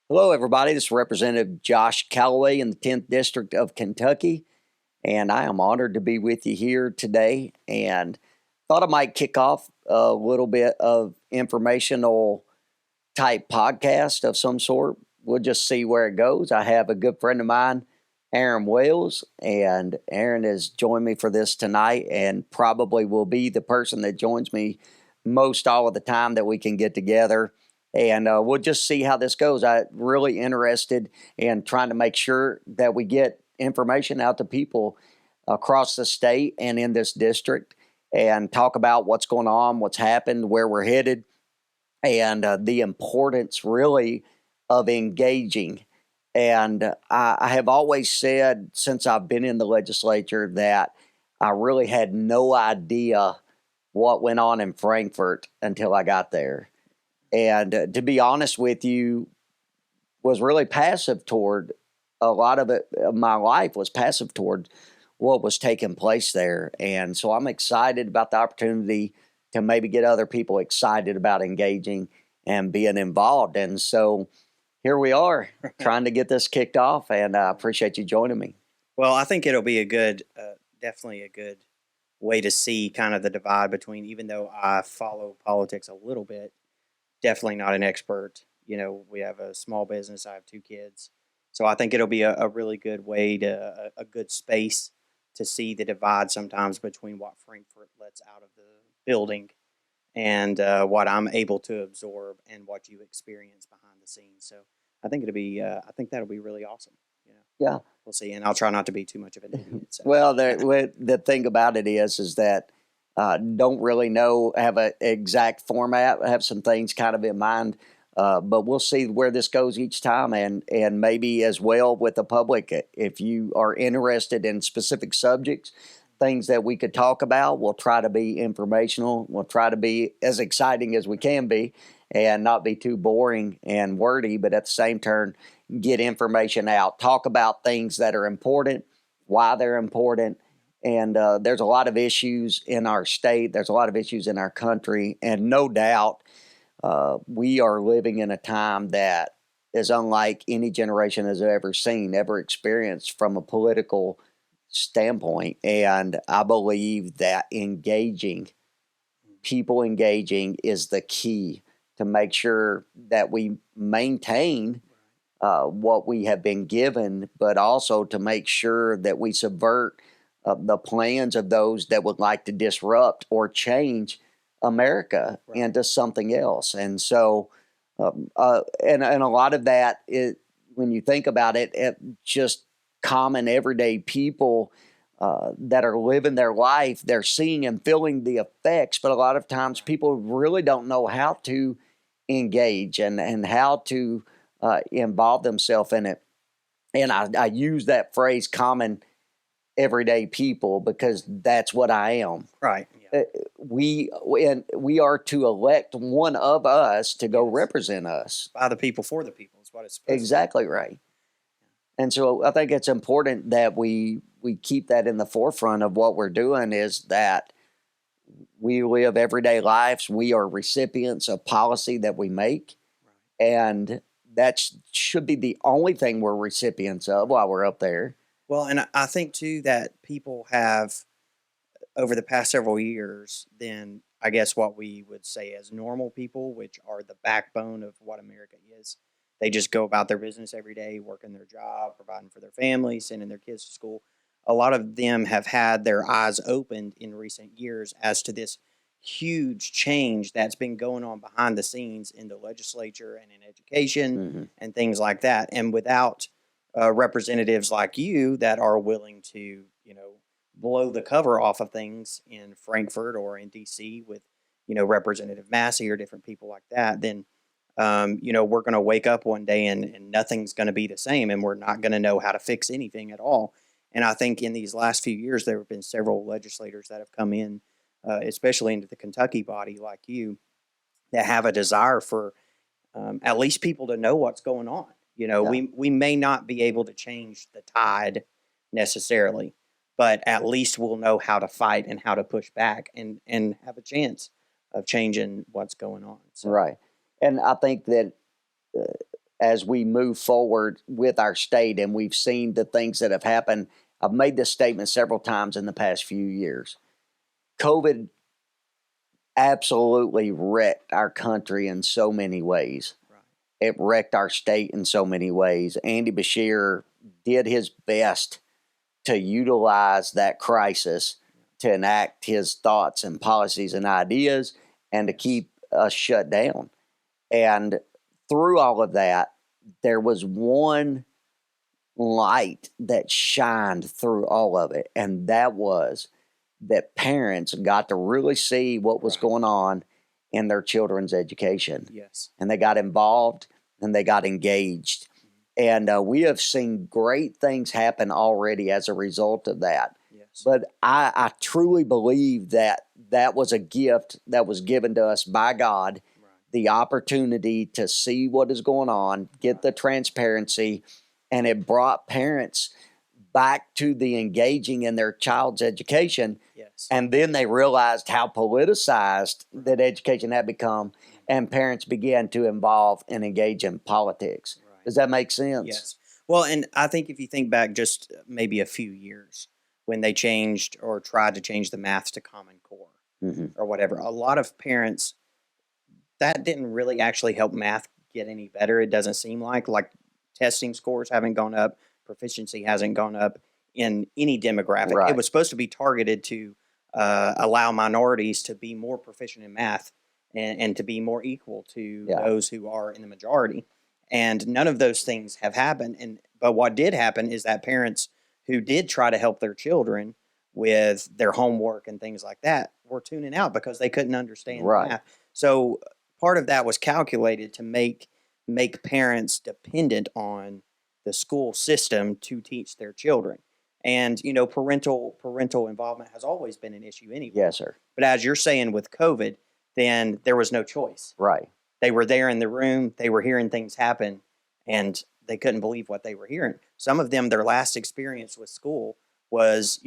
Hello, everybody. This is Representative Josh Calloway in the 10th District of Kentucky, and I am honored to be with you here today. And thought I might kick off a little bit of informational type podcast of some sort. We'll just see where it goes. I have a good friend of mine, Aaron Wales, and Aaron has joined me for this tonight and probably will be the person that joins me most all of the time that we can get together. And we'll just see how this goes. I'm really interested in trying to make sure that we get information out to people across the state and in this district and talk about what's going on, what's happened, where we're headed, and the importance really of engaging. And I have always said since I've been in the legislature that I really had no idea what went on in Frankfort until I got there. And to be honest with you, was really passive toward a lot of it. My life was passive toward what was taking place there. And so I'm excited about the opportunity to maybe get other people excited about engaging and being involved. And so here we are trying to get this kicked off, and I appreciate you joining me. Well, I think it'll be definitely a good way to see kind of the divide between, even though I follow politics a little bit, definitely not an expert. We have a small business. I have two kids. So I think it'll be a really good way a good space to see the divide sometimes between what Frankfurt lets out of the building and what I'm able to absorb and what you experience behind the scenes. So I think I think that'll be really awesome. Yeah. We'll see. And I'll try not to be too much of an idiot. So. Well, the thing about it is that don't really have an exact format. I have some things kind of in mind, but we'll see where this goes each time, and maybe as well with the public. If you are interested in specific subjects, things that we could talk about, we'll try to be informational. We'll try to be as exciting as we can be, and not be too boring and wordy, but at the same turn, get information out. Talk about things that are important, why they're important. And there's a lot of issues in our state. There's a lot of issues in our country. And no doubt we are living in a time that is unlike any generation has ever seen, ever experienced from a political standpoint. And I believe that people engaging is the key to make sure that we maintain what we have been given, but also to make sure that we subvert the plans of those that would like to disrupt or change America into something else. And so, and a lot of that, when you think about it, just common everyday people that are living their life, they're seeing and feeling the effects, but a lot of times people really don't know how to engage and how to involve themselves in it. And I use that phrase common everyday people because that's what I am. Right. Yeah. We are to elect one of us to go represent us. By the people, for the people is what it's supposed exactly to be. Right. And so I think it's important that we keep that in the forefront of what we're doing, is that we live everyday lives. We are recipients of policy that we make. Right. And that should be the only thing we're recipients of while we're up there. Well, and I think, too, that people have, over the past several years, then I guess what we would say as normal people, which are the backbone of what America is. They just go about their business every day, working their job, providing for their families, sending their kids to school. A lot of them have had their eyes opened in recent years as to this huge change that's been going on behind the scenes in the legislature and in education and things like that. And without representatives like you that are willing to, blow the cover off of things in Frankfurt or in D.C. with, Representative Massey or different people like that, then, we're going to wake up one day and nothing's going to be the same, and we're not going to know how to fix anything at all. And I think in these last few years, there have been several legislators that have come in, especially into the Kentucky body like you, that have a desire for at least people to know what's going on. We may not be able to change the tide necessarily, but at least we'll know how to fight and how to push back and have a chance of changing what's going on. So. Right. And I think that as we move forward with our state and we've seen the things that have happened. I've made this statement several times in the past few years. COVID absolutely wrecked our country in so many ways. Right. It wrecked our state in so many ways. Andy Beshear did his best to utilize that crisis to enact his thoughts and policies and ideas and to keep us shut down. And through all of that, there was one light that shined through all of it, and that was that parents got to really see what was going on in their children's education. Yes. And they got involved and they got engaged. And we have seen great things happen already as a result of that. Yes. But I truly believe that that was a gift that was given to us by God, the opportunity to see what is going on, get the transparency, and it brought parents back to the engaging in their child's education. Yes. And then they realized how politicized that education had become, and parents began to involve and engage in politics. Right. Does that make sense? Yes. Well, and I think if you think back just maybe a few years when they changed or tried to change the math to Common Core or whatever, a lot of parents, that didn't really actually help math get any better. It doesn't seem like testing scores haven't gone up, proficiency hasn't gone up in any demographic. Right. It was supposed to be targeted to allow minorities to be more proficient in math and to be more equal to those who are in the majority. And none of those things have happened. But what did happen is that parents who did try to help their children with their homework and things like that were tuning out because they couldn't understand math. So part of that was calculated to make parents dependent on the school system to teach their children. And, parental involvement has always been an issue anyway. Yes, sir. But as you're saying with COVID, then there was no choice. Right. They were there in the room. They were hearing things happen, and they couldn't believe what they were hearing. Some of them, their last experience with school was,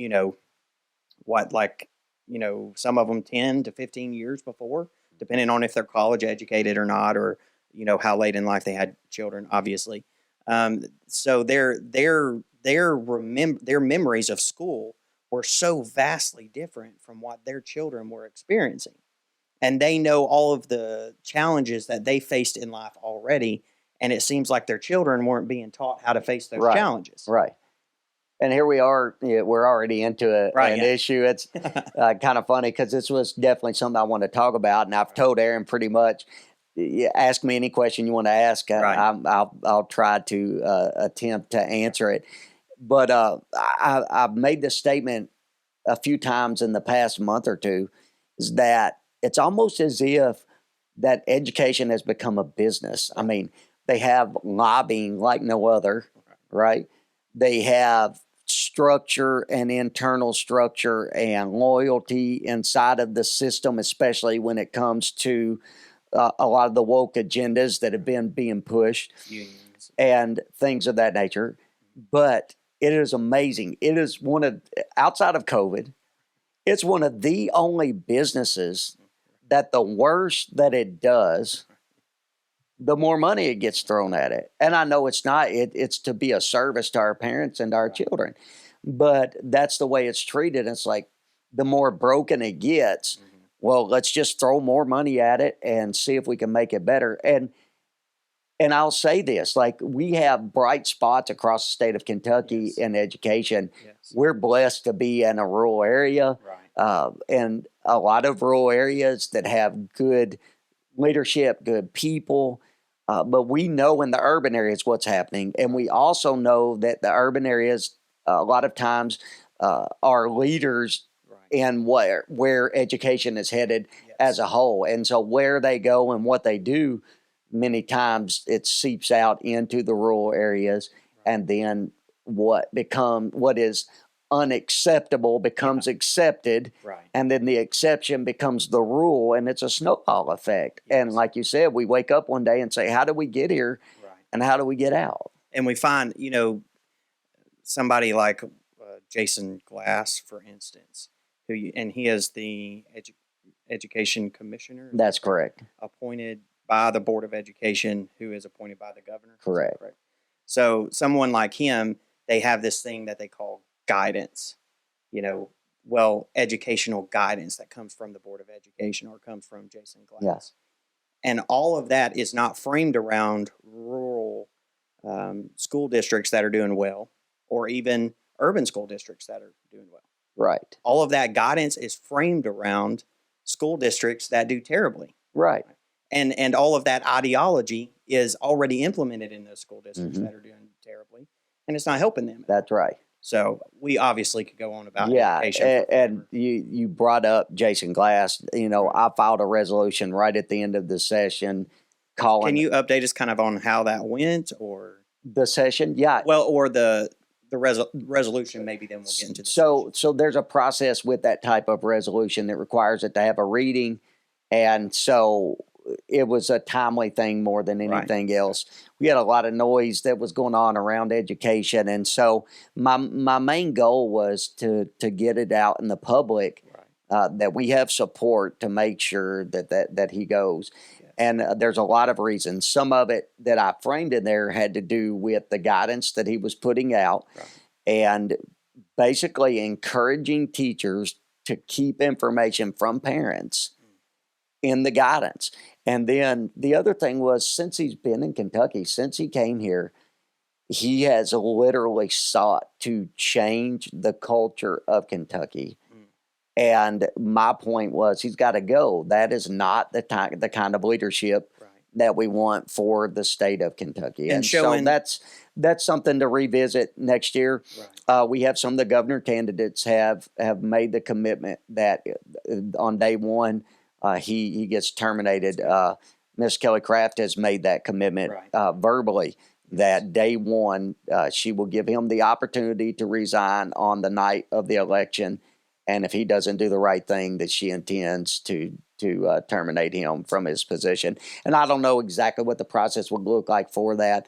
some of them 10 to 15 years before, depending on if they're college educated or not, or, how late in life they had children, obviously. So their memories of school were so vastly different from what their children were experiencing. And they know all of the challenges that they faced in life already. And it seems like their children weren't being taught how to face those challenges. Right. And here we are, we're already into an issue. It's kind of funny because this was definitely something I want to talk about. And I've told Aaron pretty much, ask me any question you want to ask. I'll try to attempt to answer it. But I've made this statement a few times in the past month or two, is that it's almost as if that education has become a business. I mean, they have lobbying like no other, right? They have structure and internal structure and loyalty inside of the system, especially when it comes to a lot of the woke agendas that have been being pushed, unions and things of that nature. But it is amazing. It is outside of COVID, it's one of the only businesses that the worse that it does, the more money it gets thrown at it. And I know it's not, it's to be a service to our parents and our children, but that's the way it's treated. It's like the more broken it gets, well, let's just throw more money at it and see if we can make it better. And I'll say this, like, we have bright spots across the state of Kentucky in education. Yes. We're blessed to be in a rural area, and a lot of rural areas that have good leadership, good people. But we know in the urban areas what's happening. And we also know that the urban areas, a lot of times, are leaders in where education is headed as a whole. And so where they go and what they do, many times it seeps out into the rural areas, and then what is unacceptable becomes accepted, and then the exception becomes the rule, and it's a snowball effect. And like you said, we wake up one day and say, how do we get here, and how do we get out? And we find, somebody like Jason Glass, for instance, he is the education commissioner. That's correct. Appointed by the Board of Education, who is appointed by the governor. Is that Correct. correct? So someone like him, they have this thing that they call guidance, educational guidance that comes from the Board of Education or comes from Jason Glass. Yes. And all of that is not framed around rural school districts that are doing well, or even urban school districts that are doing well. Right. All of that guidance is framed around school districts that do terribly. Right. And all of that ideology is already implemented in those school districts that are doing terribly, and it's not helping them. That's right. So we obviously could go on about education. education. And you brought up Jason Glass. I filed a resolution right at the end of the session calling. Can you update us kind of on how that went, or the session? Yeah. Well, or the resolution, maybe then we'll get into the So there's a process with that type of resolution that requires it to have a reading. And so it was a timely thing more than anything else. We had a lot of noise that was going on around education. And so my main goal was to get it out in the public, that we have support to make sure that he goes. Yes. And there's a lot of reasons. Some of it that I framed in there had to do with the guidance that he was putting out, and basically encouraging teachers to keep information from parents in the guidance. And then the other thing was, since he's been in Kentucky, since he came here, he has literally sought to change the culture of Kentucky. And my point was, he's got to go. That is not the kind of leadership that we want for the state of Kentucky. And so that's something to revisit next year. We have some of the governor candidates have made the commitment that on day one, he gets terminated. Miss Kelly Craft has made that commitment verbally that day one, she will give him the opportunity to resign on the night of the election. And if he doesn't do the right thing, that she intends to terminate him from his position. And I don't know exactly what the process would look like for that.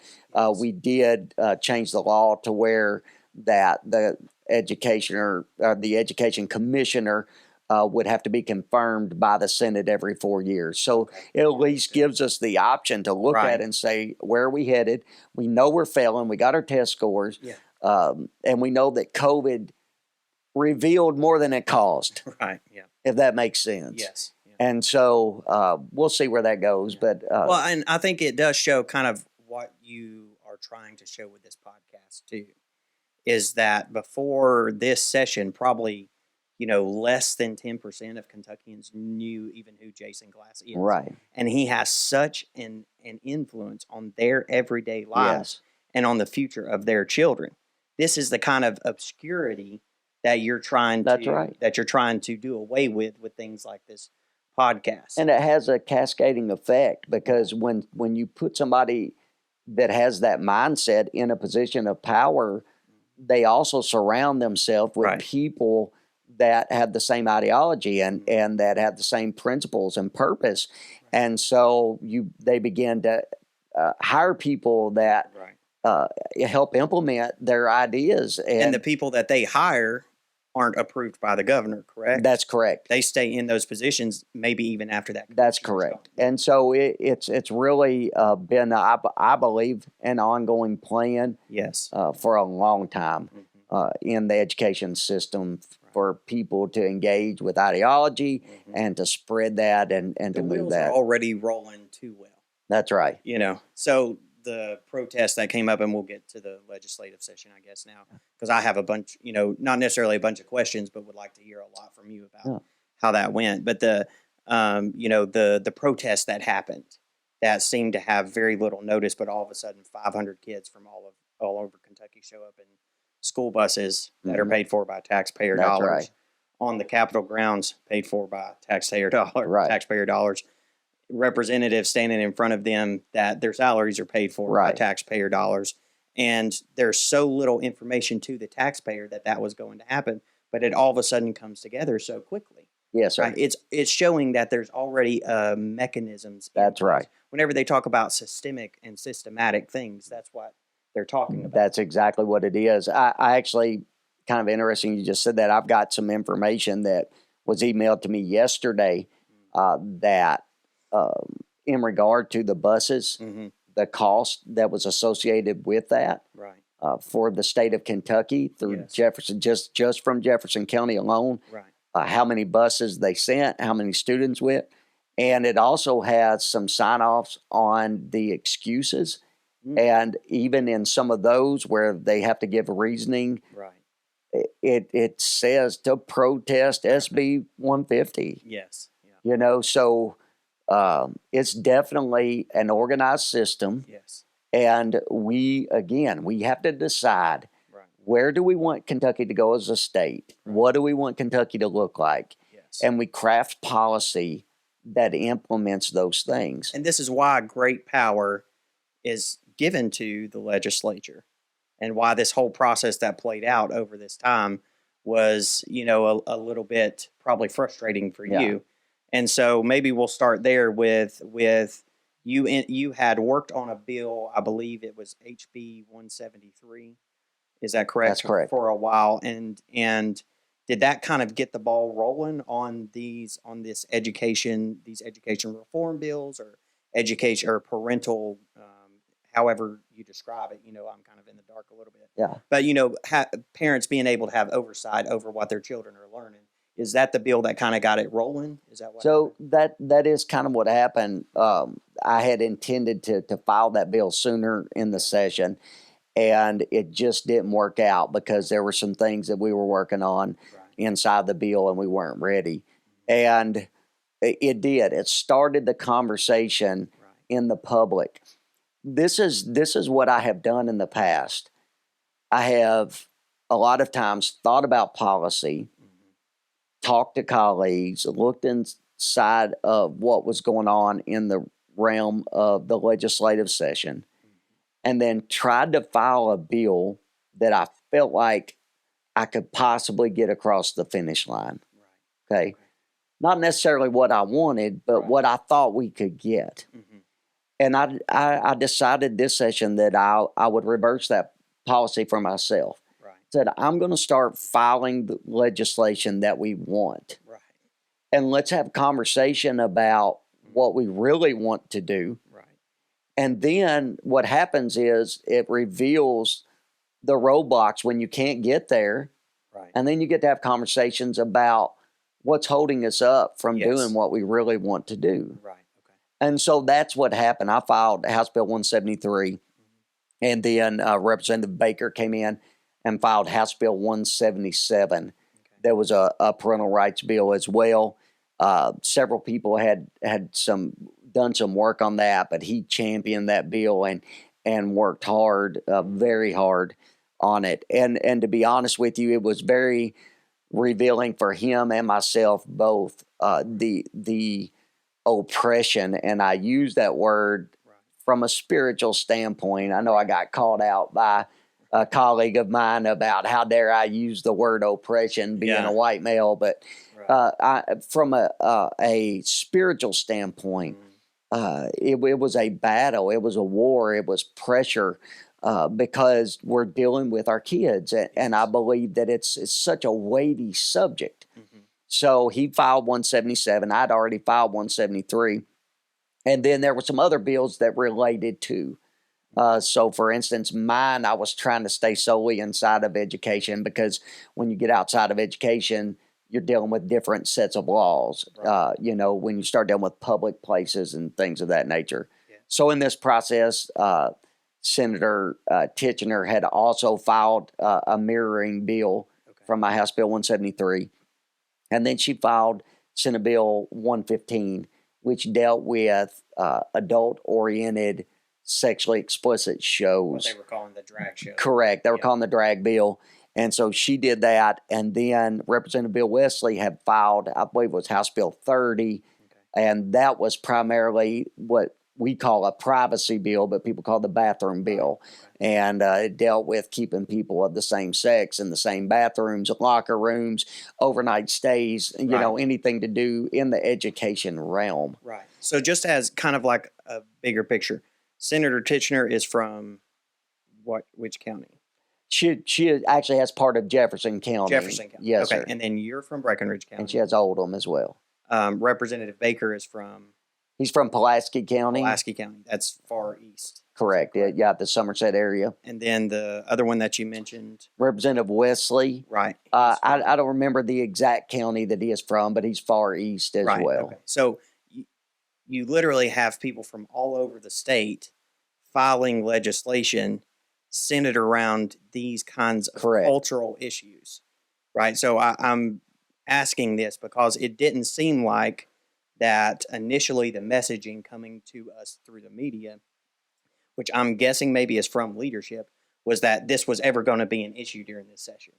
We did change the law to where that the education commissioner would have to be confirmed by the Senate every 4 years. So it at least gives us the option to look at and say, where are we headed? We know we're failing. We got our test scores. And we know that COVID revealed more than it caused. If that makes sense. Yes. And so we'll see where that goes. But well, and I think it does show kind of what you are trying to show with this podcast too, is that before this session, probably less than 10% of Kentuckians knew even who Jason Glass is. And he has such an influence on their everyday lives and on the future of their children. This is the kind of obscurity that you're trying to do away with things like this podcast. And it has a cascading effect, because when you put somebody that has that mindset in a position of power, they also surround themselves with people that have the same ideology and that have the same principles and purpose. And so they begin to hire people that help implement their ideas. And the people that they hire aren't approved by the governor, correct? That's correct. They stay in those positions maybe even after that. That's correct. And so it's really been, I believe, an ongoing plan for a long time in the education system for people to engage with ideology and to spread that and to move that. Are already rolling too well. That's right. So the protest that came up, and we'll get to the legislative session, I guess, now, because I have a bunch, not necessarily a bunch of questions, but would like to hear a lot from you about how that went. But the protest that happened, that seemed to have very little notice, but all of a sudden 500 kids from all over Kentucky show up in school buses that are paid for by taxpayer dollars on the Capitol grounds, paid for by taxpayer dollars. Representatives standing in front of them that their salaries are paid for by taxpayer dollars. And there's so little information to the taxpayer that was going to happen, but it all of a sudden comes together so quickly. Yes, sir. It's showing that there's already mechanisms. That's right. Whenever they talk about systemic and systematic things, that's what they're talking about. That's exactly what it is. I actually, kind of interesting you just said that. I've got some information that was emailed to me yesterday that in regard to the buses, Mm-hmm. the cost that was associated with that Right. for the state of Kentucky through Yes. Jefferson, just from Jefferson County alone, Right. how many buses they sent, how many students went. And it also has some sign offs on the excuses. Mm. And even in some of those where they have to give reasoning, Right. it says to protest SB 150. Yes. Yeah. You know, so it's definitely an organized system. Yes. And we have to decide, Right. where do we want Kentucky to go as a state? Right. What do we want Kentucky to look like? Yes. And we craft policy that implements those things. And this is why great power is given to the legislature, and why this whole process that played out over this time was, a little bit probably frustrating for Yeah. you. And so maybe we'll start there with you. You had worked on a bill, I believe it was HB 173. Is that correct? That's correct. For a while, and did that kind of get the ball rolling on these these education reform bills, or education or parental, however you describe it? I'm kind of in the dark a little bit. Yeah. But parents being able to have oversight over what their children are learning. Is that the bill that kind of got it rolling? Is that what? So that is kind of what happened. I had intended to file that bill sooner in the session, and it just didn't work out because there were some things that we were working on Right. inside the bill and we weren't ready. And it did. It started the conversation Right. in the public. This is what I have done in the past. I have a lot of times thought about policy, talked to colleagues, looked inside of what was going on in the realm of the legislative session, and then tried to file a bill that I felt like I could possibly get across the finish line. Right. Okay. Not necessarily what I wanted, but Right. what I thought we could get. Mm-hmm. And I decided this session that I would reverse that policy for myself. Right. Said, I'm going to start filing the legislation that we want. Right. And let's have a conversation about what we really want to do. Right. And then what happens is it reveals the roadblocks when you can't get there. Right. And then you get to have conversations about what's holding us up from Yes. doing what we really want to do. Right. Okay. And so that's what happened. I filed House Bill 173, and then Representative Baker came in and filed House Bill 177. Okay. There was a parental rights bill as well. Several people had done some work on that, but he championed that bill and worked hard, very hard on it. And to be honest with you, it was very revealing for him and myself both, the oppression, and I use that word from a spiritual standpoint. I know I got called out by a colleague of mine about how dare I use the word oppression being Yeah. a white male, but from a spiritual standpoint, it was a battle, it was a war, it was pressure, because we're dealing with our kids, and I believe that it's such a weighty subject. Mm-hmm. So he filed 177. I'd already filed 173. And then there were some other bills that related to. So, for instance, mine, I was trying to stay solely inside of education, because when you get outside of education, you're dealing with different sets of laws, Right. when you start dealing with public places and things of that nature. Yeah. So in this process, Senator Titchener had also filed a mirroring bill from my House Bill 173. And then she filed Senate Bill 115, which dealt with adult-oriented sexually explicit shows. What they were calling the drag show. Correct. They were calling the drag bill. And so she did that. And then Representative Bill Wesley had filed, I believe it was House Bill 30. Okay. And that was primarily what we call a privacy bill, but people call the bathroom bill. Okay. And it dealt with keeping people of the same sex in the same bathrooms, locker rooms, overnight stays, anything to do in the education realm. Right. So just as kind of like a bigger picture, Senator Titchener is from which county? She actually has part of Jefferson County. Jefferson County. Yes, okay. sir. And then you're from Breckenridge County. And she has Oldham as well. Representative Baker is from? He's from Pulaski County. Pulaski County. That's far east. Correct. Yeah, the Somerset area. And then the other one that you mentioned, Representative Wesley. right? I don't remember the exact county that he is from, but he's far east as well. Okay. So you literally have people from all over the state filing legislation centered around these kinds of cultural issues, right? So I'm asking this because it didn't seem like that initially the messaging coming to us through the media, which I'm guessing maybe is from leadership, was that this was ever going to be an issue during this session.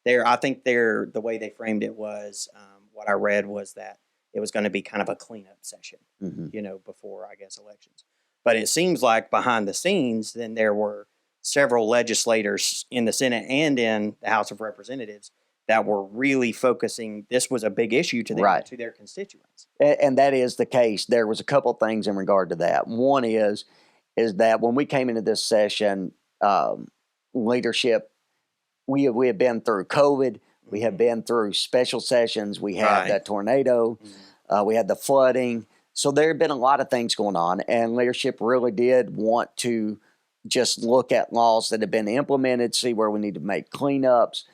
I think the way they framed it was, what I read was that it was going to be kind of a cleanup session, before, I guess, elections. But it seems like behind the scenes, then there were several legislators in the Senate and in the House of Representatives that were really focusing. This was a big issue to them, to their constituents. And that is the case. There was a couple things in regard to that. One is that when we came into this session, leadership, we have been through COVID. We have been through special sessions. We had the tornado. We had the flooding. So there have been a lot of things going on, and leadership really did want to just look at laws that have been implemented, see where we need to make cleanups,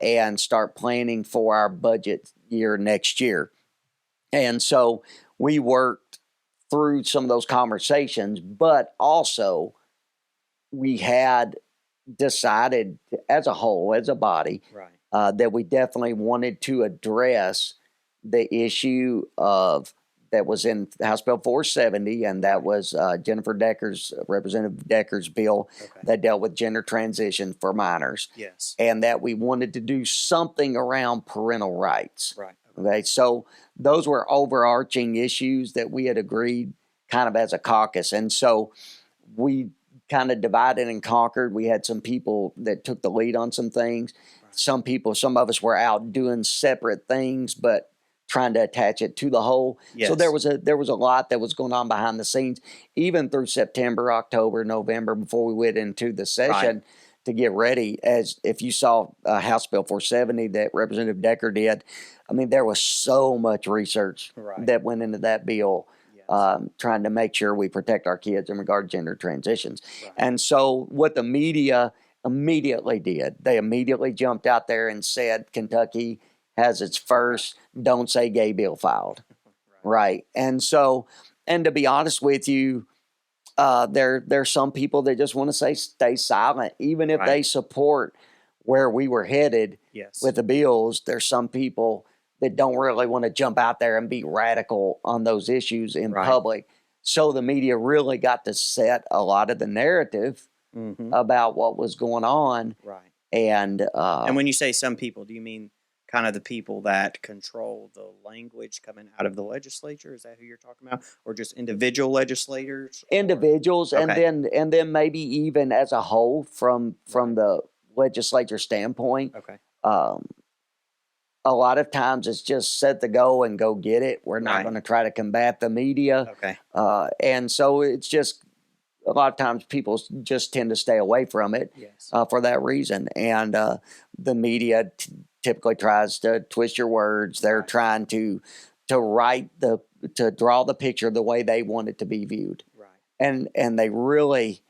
and start planning for our budget year next year. And so we worked through some of those conversations, but also we had decided as a whole, as a body, that we definitely wanted to address the issue of that was in House Bill 470, and that was Representative Decker's bill that dealt with gender transition for minors. Yes. And that we wanted to do something around parental rights. Right. Okay. So those were overarching issues that we had agreed kind of as a caucus. And so we kind of divided and conquered. We had some people that took the lead on some things. Some of us were out doing separate things, but trying to attach it to the whole. Yes. So there was a lot that was going on behind the scenes, even through September, October, November, before we went into the session to get ready. As if you saw House Bill 470 that Representative Decker did, I mean, there was so much research that went into that bill, trying to make sure we protect our kids in regard to gender transitions. And so what the media immediately did, they immediately jumped out there and said Kentucky has its first Don't Say Gay bill filed. Right. And so, and to be honest with you, there's some people that just want to stay silent, even if they support where we were headed with the bills. There's some people that don't really want to jump out there and be radical on those issues in public. So the media really got to set a lot of the narrative about what was going on. Right. And when you say some people, do you mean kind of the people that control the language coming out of the legislature? Is that who you're talking about? Or just individual legislators? Individuals, and then maybe even as a whole from the legislature standpoint. Okay. A lot of times it's just set the goal and go get it. We're not going to try to combat the media. Okay. And so it's just a lot of times people just tend to stay away from it for that reason. And the media typically tries to twist your words. They're trying to draw the picture the way they want it to be viewed. Right. And they really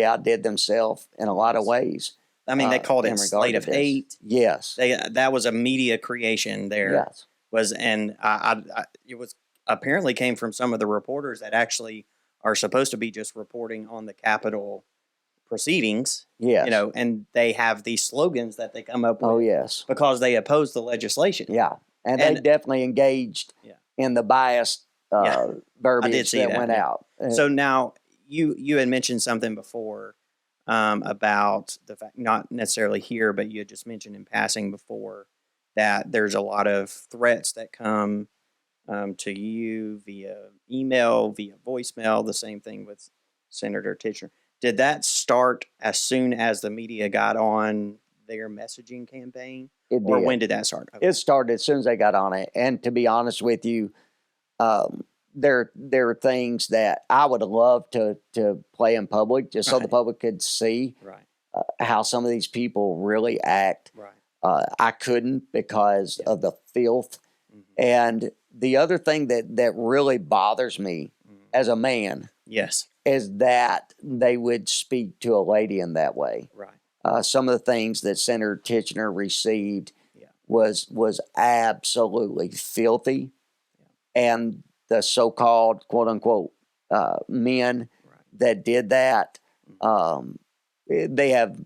outdid themselves in a lot of ways. I mean, they called it Slate of Hate. Yes. That was a media creation there. Yes. It was apparently came from some of the reporters that actually are supposed to be just reporting on the Capitol proceedings. Yes. And they have these slogans that they come up with. Oh, yes. Because they oppose the legislation. Yeah. And they definitely engaged in the biased verbiage that went out. So now you had mentioned something before about the fact, not necessarily here, but you had just mentioned in passing before that there's a lot of threats that come to you via email, via voicemail, the same thing with Senator Tichenor. Did that start as soon as the media got on their messaging campaign? It did. Or when did that start? Okay. It started as soon as they got on it. And to be honest with you, there are things that I would have loved to play in public just so the public could see how some of these people really act. Right. I couldn't because of the filth. And the other thing that really bothers me as a man Yes. is that they would speak to a lady in that way. Right. Some of the things that Senator Titchener received Yeah. was absolutely filthy, and the so-called quote unquote men Right. that did that, they have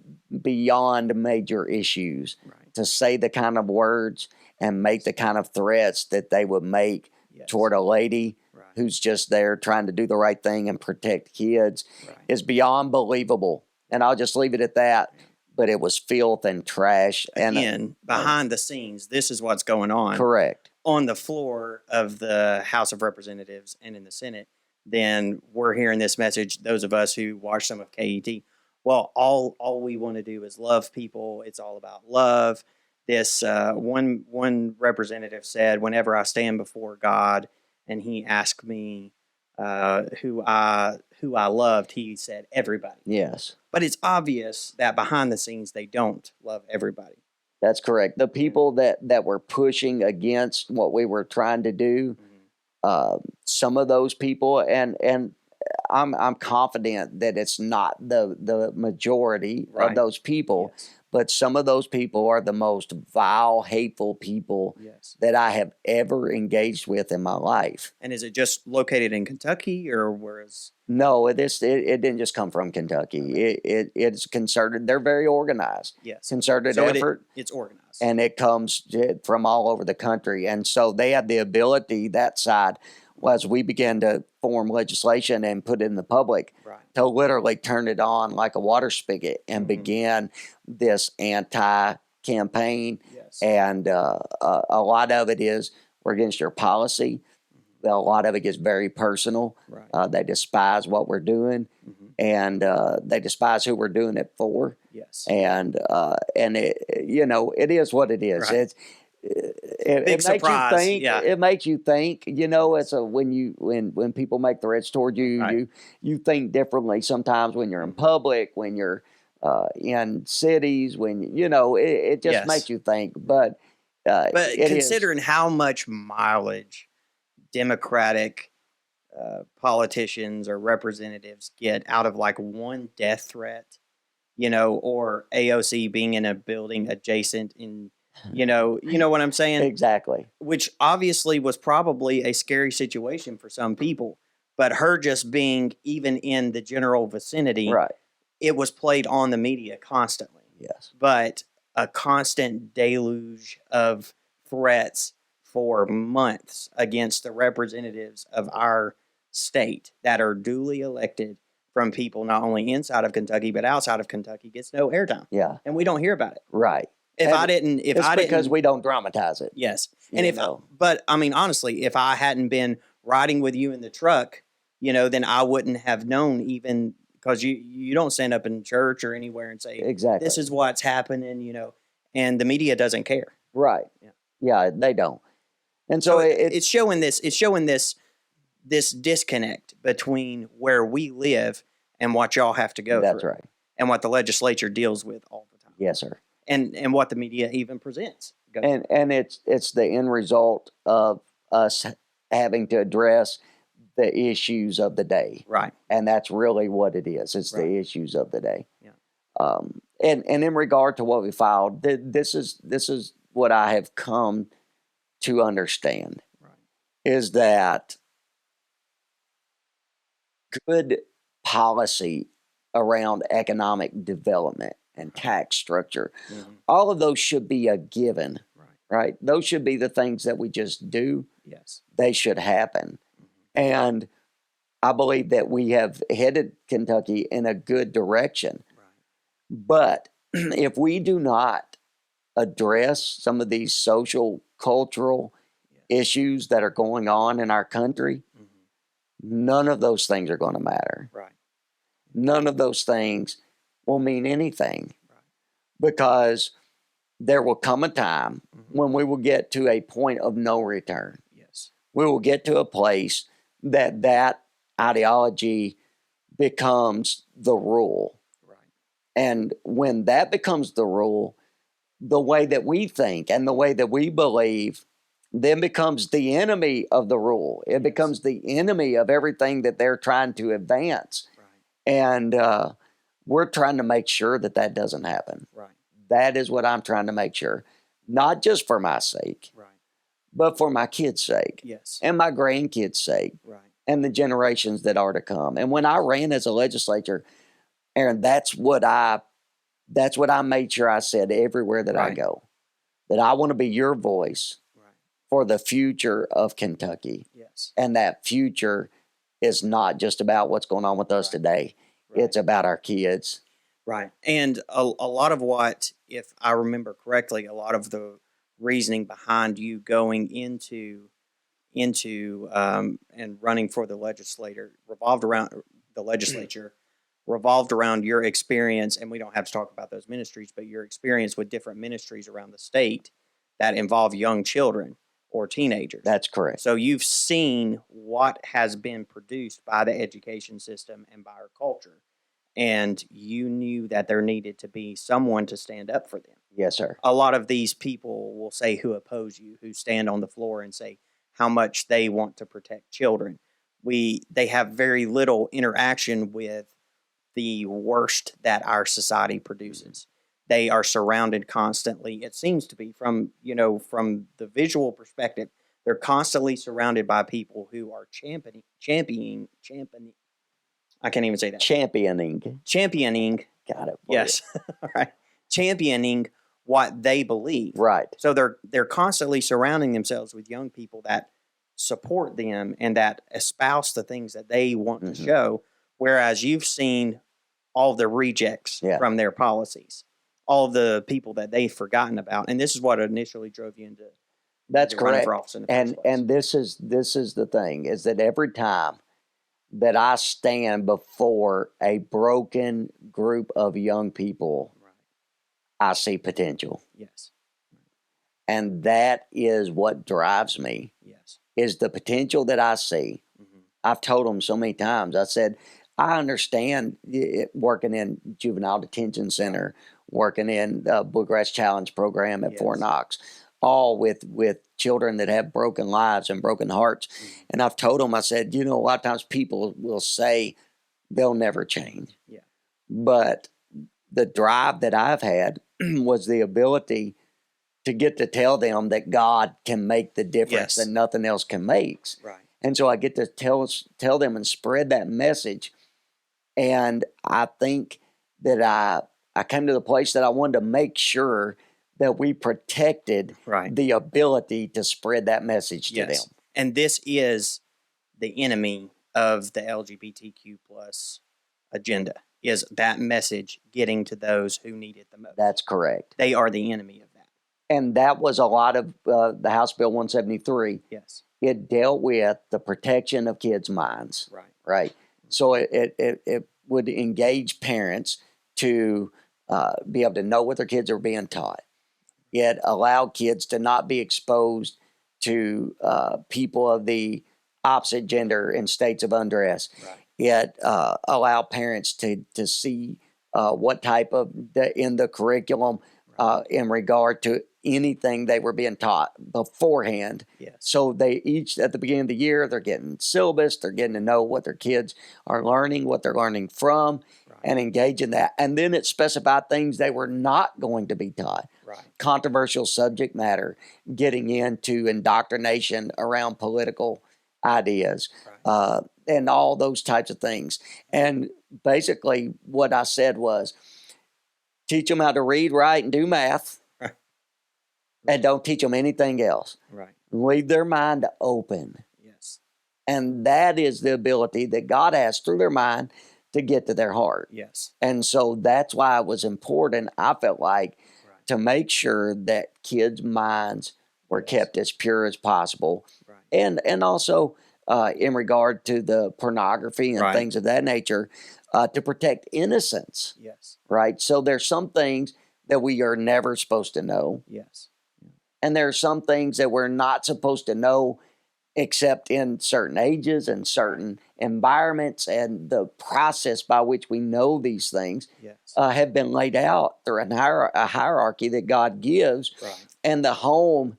beyond major issues Right. to say the kind of words and make the kind of threats that they would make Yes. toward a lady Right. who's just there trying to do the right thing and protect kids Right. is beyond believable. And I'll just leave it at that. Yeah. But it was filth and trash. Again, behind the scenes, this is what's going on. Correct. On the floor of the House of Representatives and in the Senate. Then we're hearing this message, those of us who watch some of KET, well, all we want to do is love people. It's all about love. This one representative said, whenever I stand before God and he asked me who I loved, he said everybody. Yes. But it's obvious that behind the scenes they don't love everybody. That's correct. The people that were pushing against what we were trying to do, some of those people, and I'm confident that it's not the majority Right. of those people, Yes. but some of those people are the most vile, hateful people Yes. that I have ever engaged with in my life. And is it just located in Kentucky, or where is? No, it didn't just come from Kentucky. Okay. It's concerted. They're very organized. Yes. Concerted So effort. it's organized. And it comes from all over the country. And so they have the ability, that side, as we began to form legislation and put it in the public, Right. to literally turn it on like a water spigot and begin this anti-campaign. Yes. And a lot of it is we're against your policy. A lot of it gets very personal. Right. They despise what we're doing, and they despise who we're doing it for. Yes. And it, it is what it is. Right. It Big makes surprise. you think. Yeah. It makes you think. It's when people make threats toward you, Right. you think differently sometimes when you're in public, when you're in cities, when it just Yes. makes you think. But it considering how much mileage Democratic politicians or representatives get out of like one death threat, or AOC being in a building adjacent in, you know what I'm saying? Exactly. Which obviously was probably a scary situation for some people, but her just being even in the general vicinity, Right. it was played on the media constantly. Yes. But a constant deluge of threats for months against the representatives of our state that are duly elected from people not only inside of Kentucky but outside of Kentucky gets no airtime. Yeah. And we don't hear about it. Right. It's because we don't dramatize it. Yes. And but I mean, honestly, if I hadn't been riding with you in the truck, then I wouldn't have known, even because you don't stand up in church or anywhere and say, Exactly. this is what's happening, and the media doesn't care. Right. Yeah. Yeah, they don't. And so it's showing this disconnect between where we live and what y'all have to go through. That's right. And what the legislature deals with all the time. Yes, sir. And what the media even presents. And it's the end result of us having to address the issues of the day. Right. And that's really what it is. It's Right. the issues of the day. Yeah. And in regard to what we filed, this is what I have come to understand. Right. Is that good policy around economic development and tax structure, all of those should be a given, right? Those should be the things that we just do. Yes. They should happen. And I believe that we have headed Kentucky in a good direction. Right. But if we do not address some of these social, cultural issues that are going on in our country, none of those things are going to matter. Right. None of those things will mean anything. Right. Because there will come a time when we will get to a point of no return. Yes. We will get to a place that ideology becomes the rule. Right. And when that becomes the rule, the way that we think and the way that we believe then becomes the enemy of the rule. It becomes the enemy of everything that they're trying to advance. Right. And we're trying to make sure that that doesn't happen. Right. That is what I'm trying to make sure, not just for my sake, Right. but for my kids' sake, Yes. and my grandkids' sake, Right. and the generations that are to come. And when I ran as a legislator, Aaron, that's what I made sure I said everywhere that I Right. go, that I want to be your voice Right. for the future of Kentucky. Yes. And that future is not just about what's going on with us Right. today. Right. It's about our kids. Right. And a lot of what, if I remember correctly, a lot of the reasoning behind you going into and running for the legislature revolved around your experience, and we don't have to talk about those ministries, but your experience with different ministries around the state that involve young children or teenagers. That's correct. So you've seen what has been produced by the education system and by our culture, and you knew that there needed to be someone to stand up for them. Yes, sir. A lot of these people will say who oppose you, who stand on the floor and say how much they want to protect children. They have very little interaction with the worst that our society produces. They are surrounded constantly. It seems to be from the visual perspective, they're constantly surrounded by people who are championing. I can't even say that. Championing. Got it. Yes. All right. Championing what they believe. Right. So they're constantly surrounding themselves with young people that support them and that espouse the things that they want to show, whereas you've seen all the rejects from their policies, all the people that they've forgotten about, and this is what initially drove you into running for office in the first place. And this is the thing, is that every time that I stand before a broken group of young people, I see potential. Yes. And that is what drives me. Yes. Is the potential that I see. I've told them so many times. I said, I understand working in juvenile detention center, working in the Bluegrass Challenge program at Fort Knox, all with children that have broken lives and broken hearts. And I've told them, I said, a lot of times people will say they'll never change. Yeah. But the drive that I've had was the ability to get to tell them that God can make the difference that nothing else can make. Right. And so I get to tell them and spread that message. And I think that I came to the place that I wanted to make sure that we protected the ability to spread that message to them. And this is the enemy of the LGBTQ plus agenda, is that message getting to those who need it the most. That's correct. They are the enemy of that. And that was a lot of the House Bill 173. Yes. It dealt with the protection of kids' minds. Right. So it would engage parents to be able to know what their kids are being taught. It allowed kids to not be exposed to people of the opposite gender in states of undress. It allowed parents to see what type of in the curriculum in regard to anything they were being taught beforehand. So they each, at the beginning of the year, they're getting syllabus, they're getting to know what their kids are learning, what they're learning from, and engage in that. And then it specified things they were not going to be taught. Controversial subject matter, getting into indoctrination around political ideas, and all those types of things. And basically what I said was, teach them how to read, write, and do math. And don't teach them anything else. Leave their mind open. And that is the ability that God has through their mind to get to their heart. And so that's why it was important, I felt like, to make sure that kids' minds were kept as pure as possible. And also in regard to the pornography and things of that nature, to protect innocence. Right? So there's some things that we are never supposed to know. And there are some things that we're not supposed to know except in certain ages and certain environments, and the process by which we know these things have been laid out through a hierarchy that God gives. And the home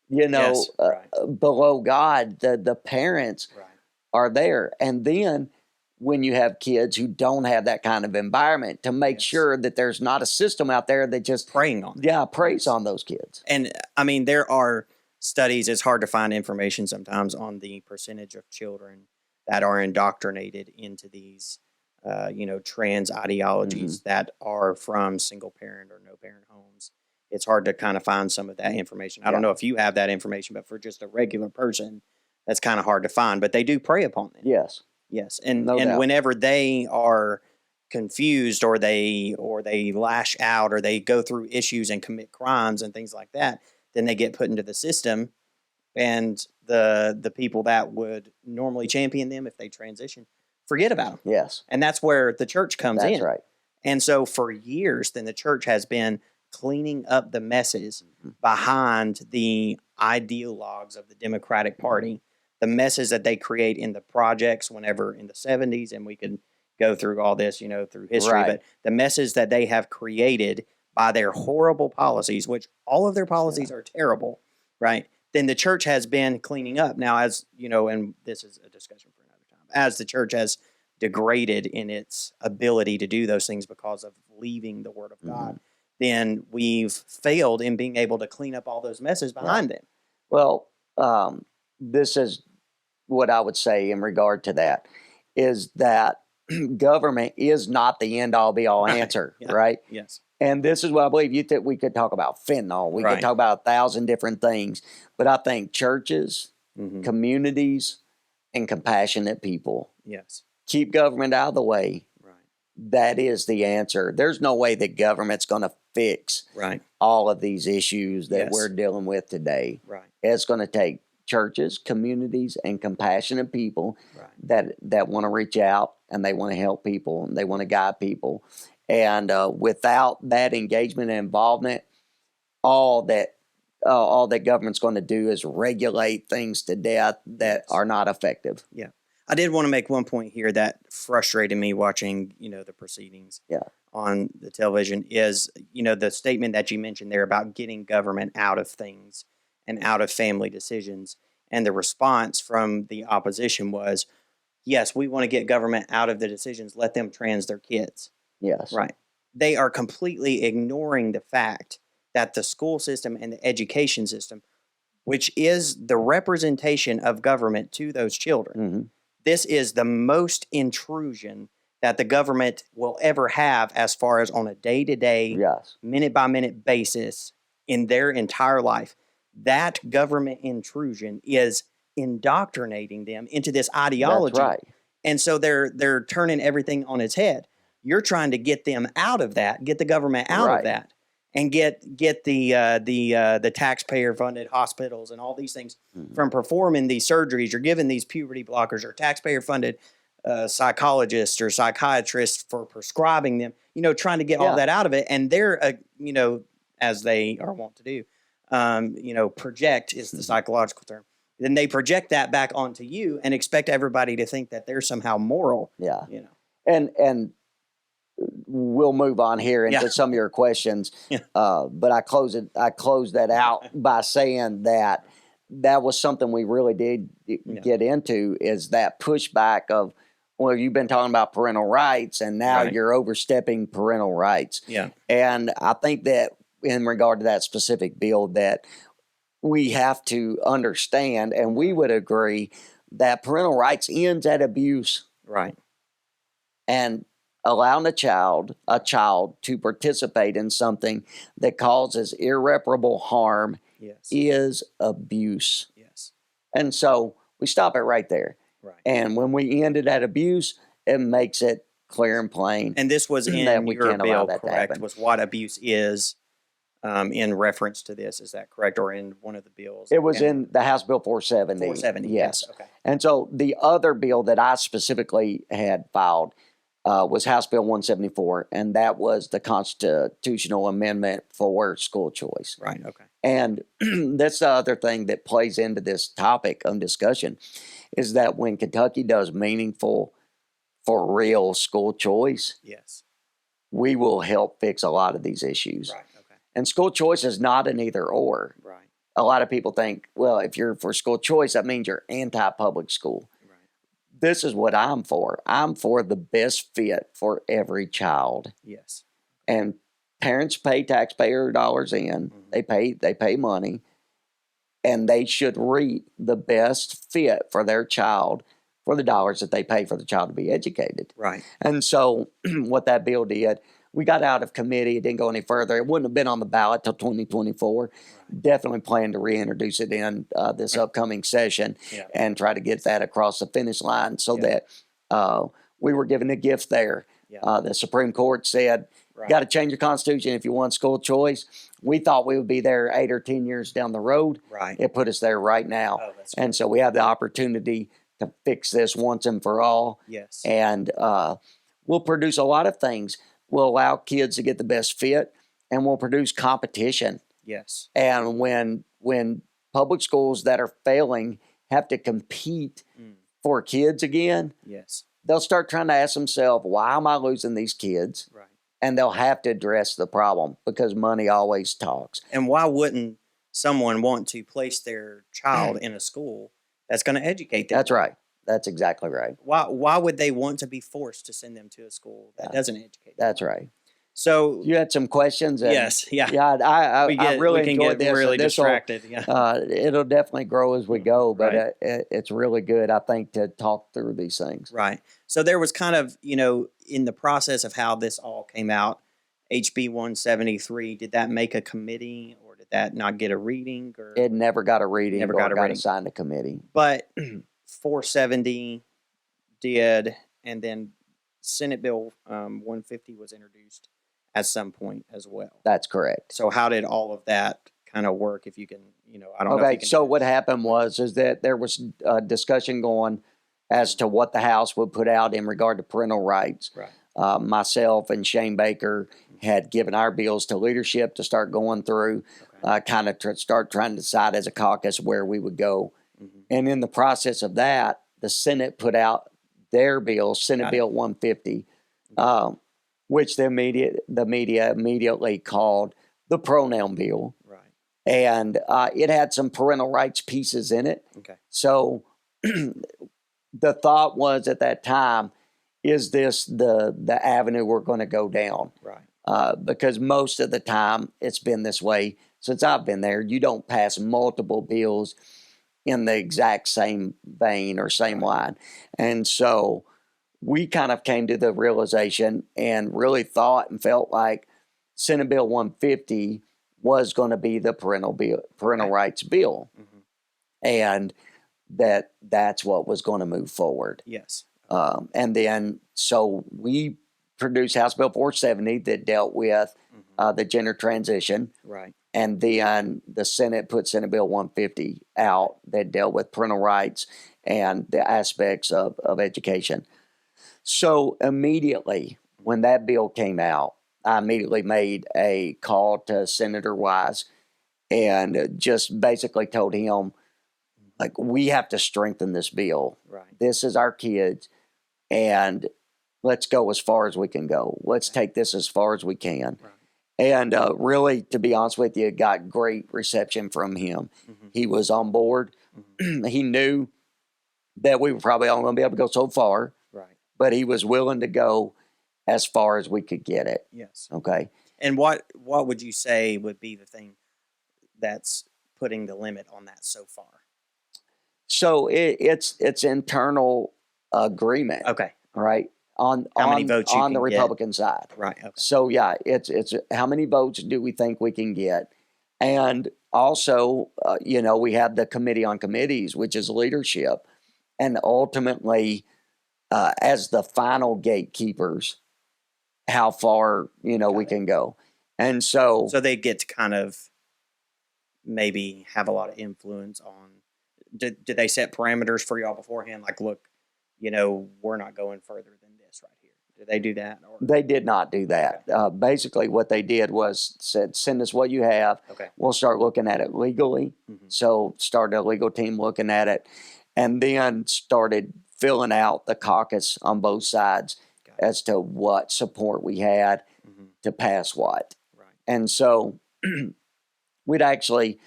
Yes, right, below God. The parents right. are there. And then when you have kids who don't have that kind of environment, to make Yes. sure that there's not a system out there that just Preying on them. preys Yes. on those kids. And I mean, there are studies, it's hard to find information sometimes on the percentage of children that are indoctrinated into these, trans ideologies that are from single parent or no parent homes. It's hard to kind of find some of that information. I don't know if you have that information, but for just a regular person, that's kind of hard to find. But they do prey upon them. Yes. Yes. And No doubt. whenever they are confused or they lash out or they go through issues and commit crimes and things like that, then they get put into the system, and the people that would normally champion them if they transition forget about them. Yes. And that's where the church comes in. That's right. And so for years, then the church has been cleaning up the messes behind the ideologues of the Democratic Party, the messes that they create in the projects whenever in the 70s, and we could go through all this, through history, Right. but the messes that they have created by their horrible policies, which all of their policies are terrible, right? Then the church has been cleaning up. Now, as you know, and this is a discussion for another time, as the church has degraded in its ability to do those things because of leaving the Word of God, then we've failed in being able to clean up all those messes behind them. Well, this is what I would say in regard to that, is that government is not the end all be all answer, right? Yes. And this is what I believe. We could talk about fentanyl. We could talk about 1,000 different things. But I think churches, communities, and compassionate people keep government out of the way. Right. That is the answer. There's no way that government's going to fix all of these issues that we're dealing with today. Right. It's going to take churches, communities, and compassionate people that want to reach out and they want to help people and they want to guide people. And without that engagement and involvement, all that government's going to do is regulate things to death that are not effective. Yeah. I did want to make one point here that frustrated me watching, the proceedings on the television is, the statement that you mentioned there about getting government out of things and out of family decisions. And the response from the opposition was, yes, we want to get government out of the decisions. Let them trans their kids. Yes. Right. They are completely ignoring the fact that the school system and the education system, which is the representation of government to those children, this is the most intrusion that the government will ever have as far as on a day-to-day, minute-by-minute basis in their entire life. That government intrusion is indoctrinating them into this ideology. That's right. And so they're turning everything on its head. You're trying to get them out of that, get the government out of that, and get the taxpayer-funded hospitals and all these things from performing these surgeries or giving these puberty blockers or taxpayer-funded psychologists or psychiatrists for prescribing them, trying to get all that out of it. And they're, as they are wont to do, project is the psychological term. Then they project that back onto you and expect everybody to think that they're somehow moral. Yeah. And we'll move on here into some of your questions. But I closed that out by saying that was something we really did get into, is that pushback of, well, you've been talking about parental rights and now you're overstepping parental rights. Yeah. And I think that in regard to that specific bill, that we have to understand, and we would agree, that parental rights ends at abuse. Right. And allowing a child to participate in something that causes irreparable harm is abuse. Yes. And so we stop it right there. Right. And when we end it at abuse, it makes it clear and plain. And this was in your bill, correct? Was what abuse is in reference to this. Is that correct? Or in one of the bills? It was in the House Bill 470. 470, yes. Okay. And so the other bill that I specifically had filed was House Bill 174, and that was the constitutional amendment for school choice. Right, okay. And that's the other thing that plays into this topic of discussion, is that when Kentucky does meaningful, for real school choice, we will help fix a lot of these issues. Right, okay. And school choice is not an either or. Right. a lot of people think, well, if you're for school choice, that means you're anti-public school. Right. This is what I'm for. I'm for the best fit for every child. Yes. And parents pay taxpayer dollars in. Mm-hmm. They pay money, and they should reap the best fit for their child for the dollars that they pay for the child to be educated. Right. And so what that bill did, we got out of committee. It didn't go any further. It wouldn't have been on the ballot till 2024. Right. Definitely plan to reintroduce it in this upcoming session and try to get that across the finish line so that we were given a gift there. Yeah. The Supreme Court said, Right. got to change your constitution if you want school choice. We thought we would be there 8 or 10 years down the road. Right. It put us there right now. Oh, that's and so we have the opportunity to fix this once and for all. Yes. And we'll produce a lot of things. We'll allow kids to get the best fit, and we'll produce competition. Yes. And when public schools that are failing have to compete for kids again, yes, they'll start trying to ask themselves, why am I losing these kids? Right. And they'll have to address the problem because money always talks. And why wouldn't someone want to place their child in a school that's going to educate them? That's right. That's exactly right. Why would they want to be forced to send them to a school that doesn't educate them? That's right. So you had some questions. And yes, yeah. I really enjoyed this. Really distracted. It'll definitely grow as we go, but right. It's really good, I think, to talk through these things. Right. So there was kind of, in the process of how this all came out, HB 173, did that make a committee or did that not get a reading? Or it never got a reading. Never got a reading. Assigned to committee. But 470 did, and then Senate Bill 150 was introduced at some point as well. That's correct. So how did all of that kind of work? If you can, I don't know. Okay, so what happened is that there was a discussion going as to what the House would put out in regard to parental rights. Right. Myself and Shane Baker had given our bills to leadership to start going through, kind of start trying to decide as a caucus where we would go. Mm-hmm. And in the process of that, the Senate put out their bill, Senate Bill 150, which the media immediately called the pronoun bill. Right. And it had some parental rights pieces in it. Okay. So the thought was at that time, is this the avenue we're going to go down? Right. Because most of the time it's been this way since I've been there. You don't pass multiple bills in the exact same vein or same line. And so we kind of came to the realization and really thought and felt like Senate Bill 150 was going to be the parental rights bill. Mm-hmm. And that's what was going to move forward. Yes. And then so we produced House Bill 470 that dealt with the gender transition. Right. And then the Senate put Senate Bill 150 out that dealt with parental rights and the aspects of education. So immediately when that bill came out, I immediately made a call to Senator Wise and just basically told him, like, we have to strengthen this bill. Right. This is our kids, and let's go as far as we can go. Let's take this as far as we can. Right. And really, to be honest with you, got great reception from him. Mm-hmm. He was on board. Mm-hmm. He knew that we were probably only going to be able to go so far. Right. But he was willing to go as far as we could get it. Yes. Okay. And what would you say would be the thing that's putting the limit on that so far? So it's internal agreement. Okay. Right. On how many votes on the Republican side. Right. Okay. So yeah, it's how many votes do we think we can get? And also, we have the Committee on Committees, which is leadership, and ultimately, as the final gatekeepers, how far we can go. And so they get to kind of maybe have a lot of influence on. Did they set parameters for y'all beforehand? Like, look, we're not going further than this right here. Did they do that? Or? They did not do that. Okay. Basically, what they did was said, send us what you have. Okay. We'll start looking at it legally. Mm-hmm. So started a legal team looking at it, and then started filling out the caucus on both sides as to what support we had to pass what. Right. And so we'd actually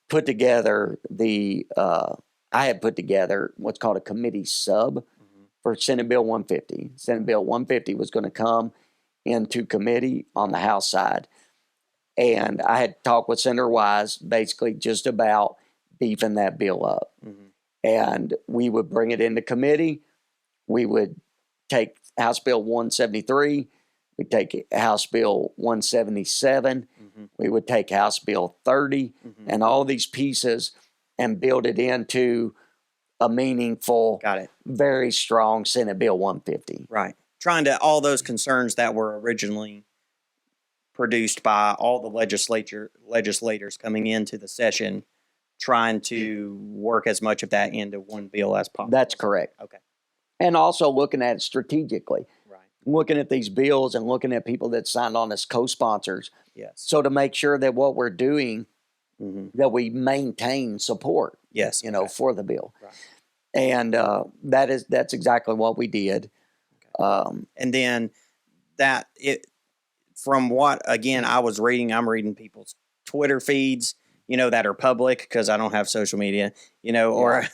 put together I had put together what's called a committee sub for Senate Bill 150. Senate Bill 150 was going to come into committee on the House side. And I had talked with Senator Wise basically just about beefing that bill up. And we would bring it into committee. We would take House Bill 173. We'd take House Bill 177. We would take House Bill 30 and all these pieces and build it into a meaningful, very strong Senate Bill 150. Right. Trying to, all those concerns that were originally produced by all the legislators coming into the session, trying to work as much of that into one bill as possible. That's correct. Okay. And also looking at it strategically. Right. Looking at these bills and looking at people that signed on as co-sponsors. Yes. So to make sure that what we're doing, that we maintain support. Yes. For the bill. Right. And that's exactly what we did. Okay. And then from what, again, I'm reading people's Twitter feeds, that are public because I don't have social media, or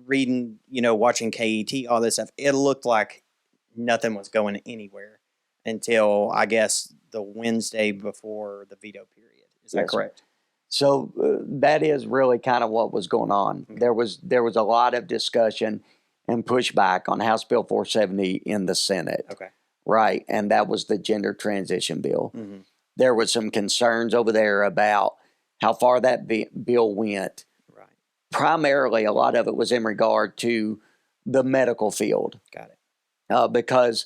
reading, watching KET, all this stuff. It looked like nothing was going anywhere until, I guess, the Wednesday before the veto period. Is that correct? So that is really kind of what was going on. Okay. There was a lot of discussion and pushback on House Bill 470 in the Senate. Okay. Right. And that was the gender transition bill. There was some concerns over there about how far that bill went. Right. Primarily, a lot of it was in regard to the medical field. Got it. Because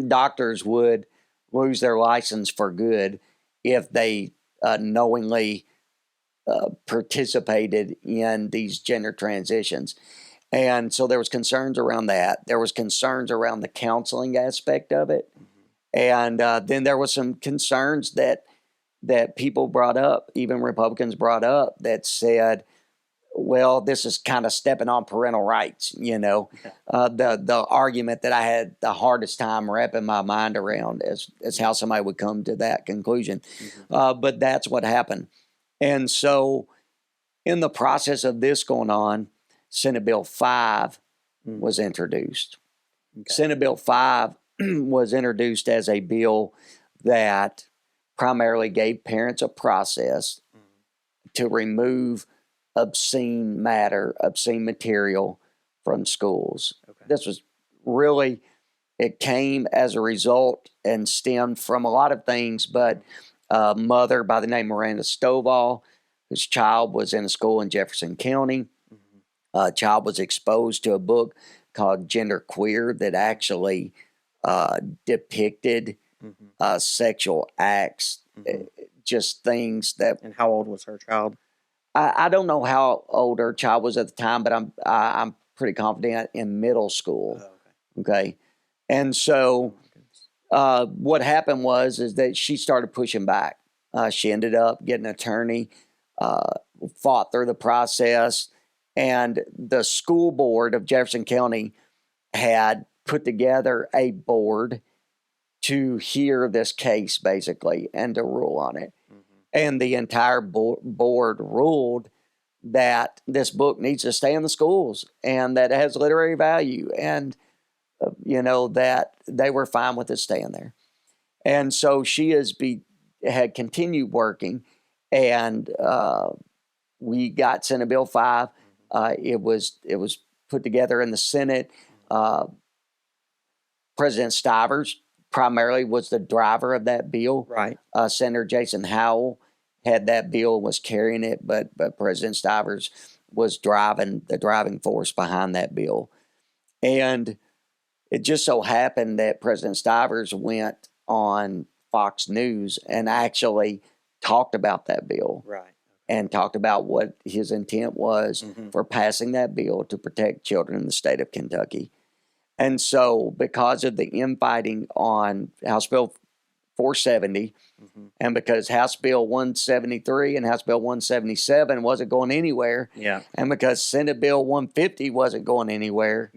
doctors would lose their license for good if they knowingly participated in these gender transitions. And so there was concerns around that. There was concerns around the counseling aspect of it. And then there was some concerns that people brought up, even Republicans brought up, that said, well, this is kind of stepping on parental rights, the argument that I had the hardest time wrapping my mind around as how somebody would come to that conclusion. But that's what happened. And so in the process of this going on, Senate Bill 5 was introduced. Okay. Senate Bill 5 was introduced as a bill that primarily gave parents a process to remove obscene material from schools. Okay. This was really, it came as a result and stemmed from a lot of things, but a mother by the name of Miranda Stovall, whose child was in a school in Jefferson County. A child was exposed to a book called Gender Queer that actually depicted sexual acts, just things that. And how old was her child? I don't know how old her child was at the time, but I'm pretty confident in middle school. Oh, okay. And so what happened is that she started pushing back. She ended up getting an attorney, fought through the process, and the school board of Jefferson County had put together a board to hear this case, basically, and to rule on it. And the entire board ruled that this book needs to stay in the schools and that it has literary value and, that they were fine with it staying there. And so she had continued working, and we got Senate Bill 5. It was put together in the Senate. President Stivers primarily was the driver of that bill. Right. Senator Jason Howell had that bill, was carrying it, but President Stivers was the driving force behind that bill. And it just so happened that President Stivers went on Fox News and actually talked about that bill. Right. And talked about what his intent was for passing that bill to protect children in the state of Kentucky. And so because of the infighting on House Bill 470, and because House Bill 173 and House Bill 177 wasn't going anywhere, and because Senate Bill 150 wasn't going anywhere,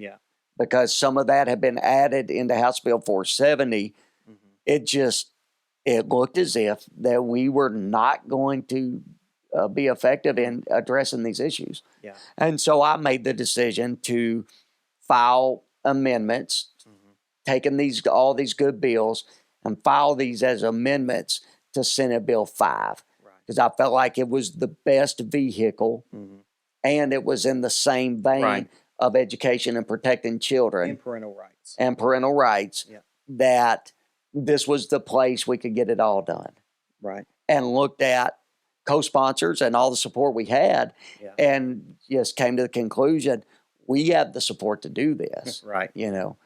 because some of that had been added into House Bill 470, it looked as if that we were not going to be effective in addressing these issues. Yeah. And so I made the decision to file amendments, taking all these good bills and file these as amendments to Senate Bill 5, because I felt like it was the best vehicle, and it was in the same vein of education and protecting children and parental rights. Yeah. That this was the place we could get it all done. Right. And looked at co-sponsors and all the support we had, and just came to the conclusion we have the support to do this. Right. You know.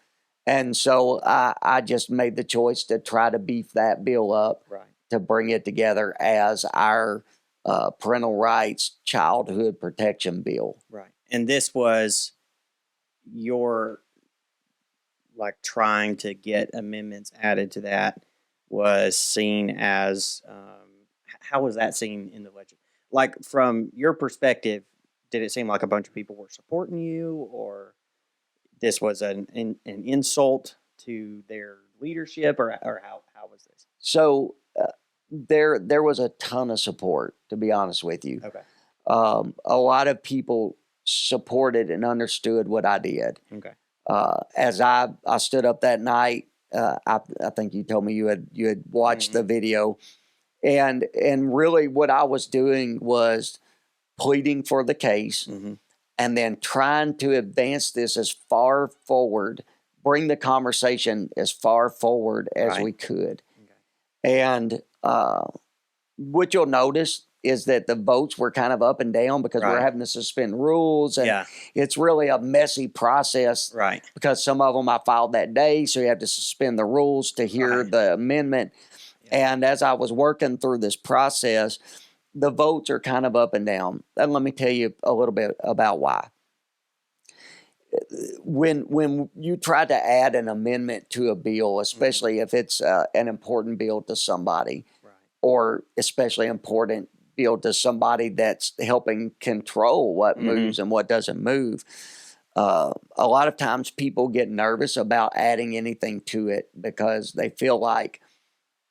And so I just made the choice to try to beef that bill up, to bring it together as our parental rights childhood protection bill. Right. And this was your, like, trying to get amendments added to that was seen as, how was that seen in the legislature? Like, from your perspective, did it seem like a bunch of people were supporting you, or this was an insult to their leadership, or how was this? So there was a ton of support, to be honest with you. Okay. A lot of people supported and understood what I did. Okay. As I stood up that night, I think you told me you had watched the video, and really what I was doing was pleading for the case, and then trying to advance this as far forward, bring the conversation as far forward as we could. Okay. And what you'll notice is that the votes were kind of up and down because we're having to suspend rules, and it's really a messy process. Right. Because some of them I filed that day, so you have to suspend the rules to hear the amendment. Yeah. And as I was working through this process, the votes are kind of up and down. And let me tell you a little bit about why. When you try to add an amendment to a bill, especially if it's an important bill to somebody, or especially important bill to somebody that's helping control what moves and what doesn't move, a lot of times people get nervous about adding anything to it because they feel like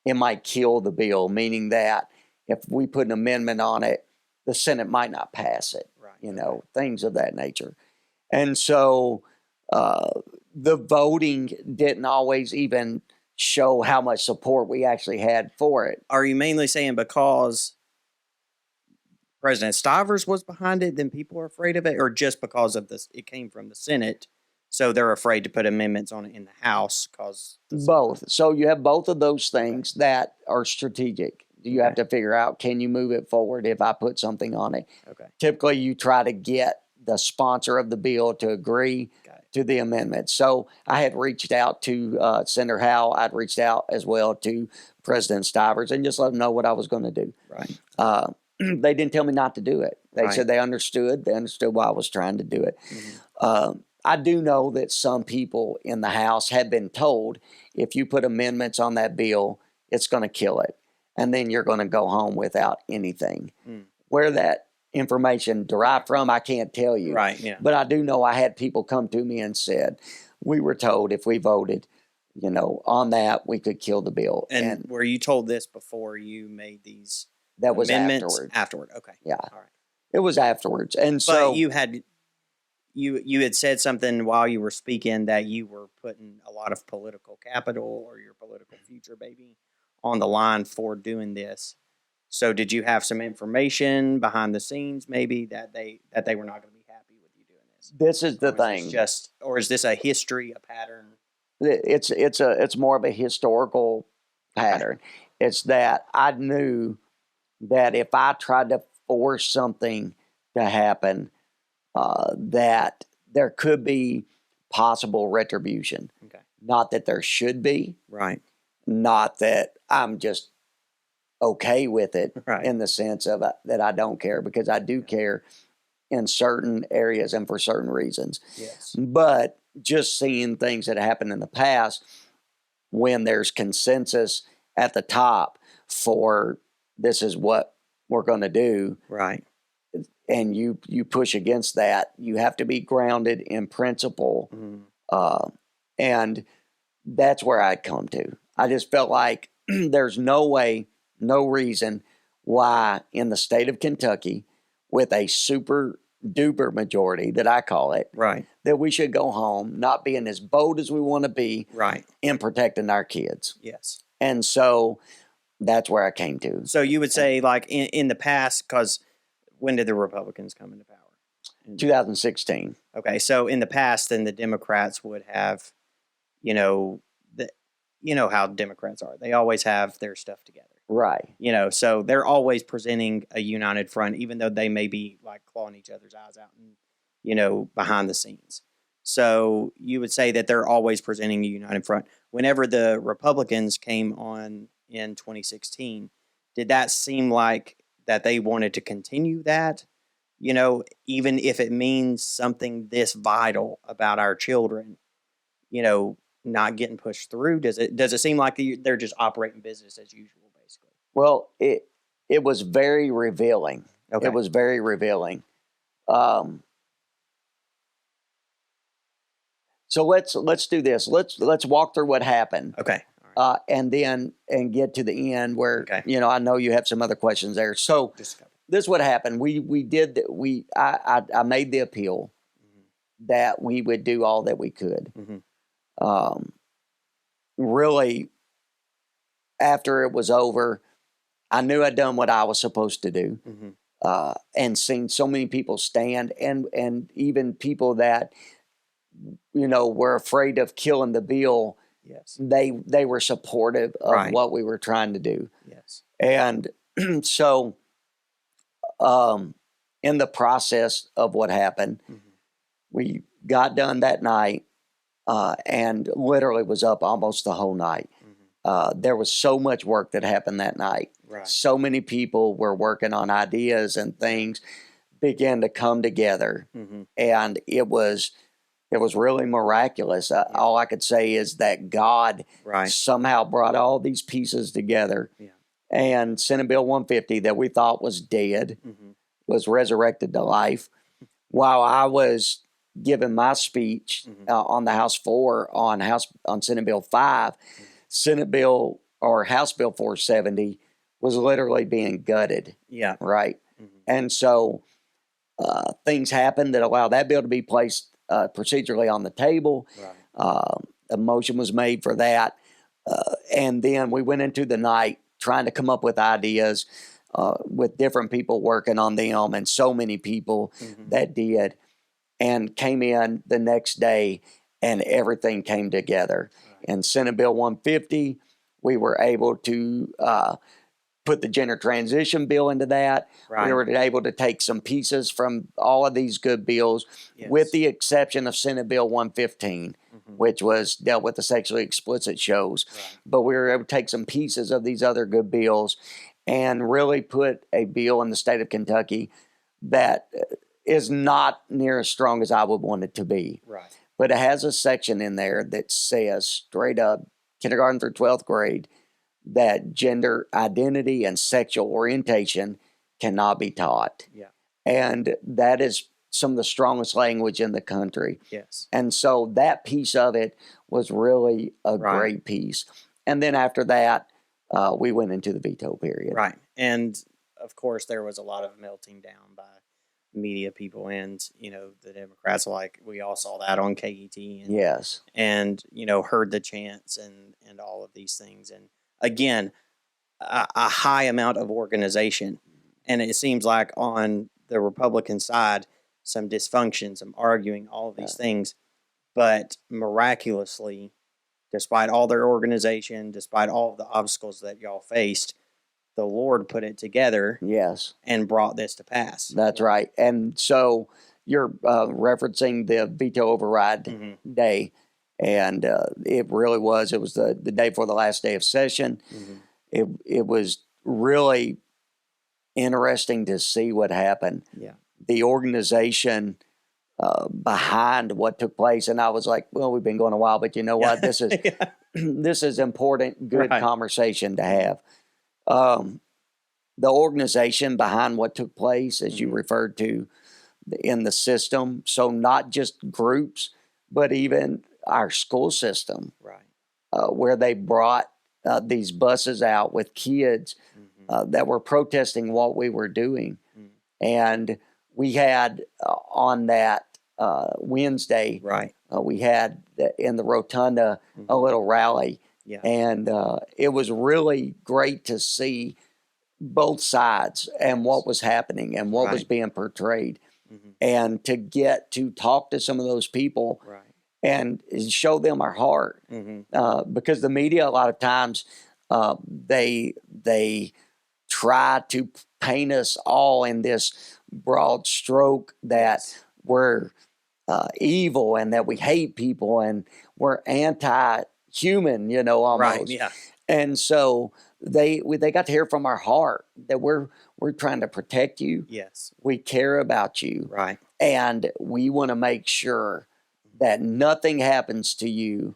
it might kill the bill, meaning that if we put an amendment on it, the Senate might not pass it, things of that nature. And so the voting didn't always even show how much support we actually had for it. Are you mainly saying because President Stivers was behind it, then people are afraid of it, or just because of this, it came from the Senate, so they're afraid to put amendments on it in the House? Both. So you have both of those things that are strategic. You have to figure out, can you move it forward if I put something on it? Okay. Typically, you try to get the sponsor of the bill to agree to the amendment. So I had reached out to Senator Howe. I'd reached out as well to President Stivers and just let them know what I was going to do. Right. They didn't tell me not to do it. They said they understood. They understood why I was trying to do it. I do know that some people in the House have been told, if you put amendments on that bill, it's going to kill it. And then you're going to go home without anything. Where that information derived from, I can't tell you. Right, yeah. But I do know I had people come to me and said, we were told if we voted, on that, we could kill the bill. And were you told this before you made these that was amendments? Afterward, okay. Yeah. All right. It was afterwards. And but you had said something while you were speaking that you were putting a lot of political capital or your political future, maybe, on the line for doing this. So did you have some information behind the scenes, maybe, that they were not going to be happy with you doing this? This is the thing. Or is this a history, a pattern? It's more of a historical pattern. Okay. It's that I knew that if I tried to force something to happen, that there could be possible retribution. Okay. Not that there should be. Right. Not that I'm just okay with it in the sense of that I don't care, because I do care in certain areas and for certain reasons. Yes. But just seeing things that happened in the past, when there's consensus at the top for this is what we're going to do. Right. And you push against that, you have to be grounded in principle. And that's where I'd come to. I just felt like there's no way, no reason why in the state of Kentucky, with a super duper majority that I call it, Right. that we should go home, not being as bold as we want to be Right. in protecting our kids. Yes. And so that's where I came to. So you would say, like, in the past, because when did the Republicans come into power? 2016. Okay, so in the past, then the Democrats would have, you know how Democrats are. They always have their stuff together. Right. So they're always presenting a united front, even though they may be like clawing each other's eyes out and, behind the scenes. So you would say that they're always presenting a united front. Whenever the Republicans came on in 2016, did that seem like that they wanted to continue that? Even if it means something this vital about our children, not getting pushed through? Does it seem like they're just operating business as usual, basically? Well, it was very revealing. Okay. It was very revealing. So let's do this. Let's walk through what happened. Okay. All right. And get to the end where Okay. I know you have some other questions there. So Just a couple. this is what happened. I made the appeal that we would do all that we could. Really, after it was over, I knew I'd done what I was supposed to do, and seen so many people stand, and even people that were afraid of killing the bill. Yes. They were supportive of Right. what we were trying to do. Yes. And so, in the process of what happened, we got done that night, and literally was up almost the whole night. There was so much work that happened that night. Right. So many people were working on ideas, and things began to come together. And it was really miraculous. All I could say is that God Right. somehow brought all these pieces together. Yeah. And Senate Bill 150 that we thought was dead was resurrected to life. While I was giving my speech on the House floor on Senate Bill 5, Senate Bill or House Bill 470 was literally being gutted. Yeah. Right. And so things happened that allowed that bill to be placed procedurally on the table. Right. A motion was made for that. And then we went into the night trying to come up with ideas with different people working on them, and so many people that did, and came in the next day and everything came together. Right. In Senate Bill 150, we were able to put the gender transition bill into that. Right. We were able to take some pieces from all of these good bills, with the exception of Senate Bill 115, which was dealt with the sexually explicit shows. Right. But we were able to take some pieces of these other good bills and really put a bill in the state of Kentucky that is not near as strong as I would want it to be. Right. But it has a section in there that says straight up, kindergarten through 12th grade, that gender identity and sexual orientation cannot be taught. Yeah. And that is some of the strongest language in the country. Yes. And so that piece of it was really a great piece. And then after that, we went into the veto period. Right. And of course, there was a lot of melting down by media people and, the Democrats. Like, we all saw that on KET. And, yes. And, heard the chants and all of these things. And again, a high amount of organization. And it seems like on the Republican side, some dysfunction, some arguing, all of these things. But miraculously, despite all their organization, despite all of the obstacles that y'all faced, the Lord put it together. Yes. And brought this to pass. That's right. And so you're referencing the veto override day. And it really was. It was the day before the last day of session. It was really interesting to see what happened. Yeah. The organization behind what took place. And I was like, well, we've been going a while, but you know what? This is this is important, good conversation to have. The organization behind what took place, as you referred to, in the system. So not just groups, but even our school system, right? Where they brought these buses out with kids that were protesting what we were doing. Mhm. And we had on that Wednesday, Right. we had in the rotunda a little rally. Yeah. And it was really great to see both sides and what was happening and what was Right. being portrayed. Mhm. And to get to talk to some of those people Right. and show them our heart. Because the media, a lot of times, they try to paint us all in this broad stroke that Yes. we're evil and that we hate people and we're anti-human, almost. Right. Yeah. And so they got to hear from our heart that we're trying to protect you. Yes. We care about you. Right. And we want to make sure that nothing happens to you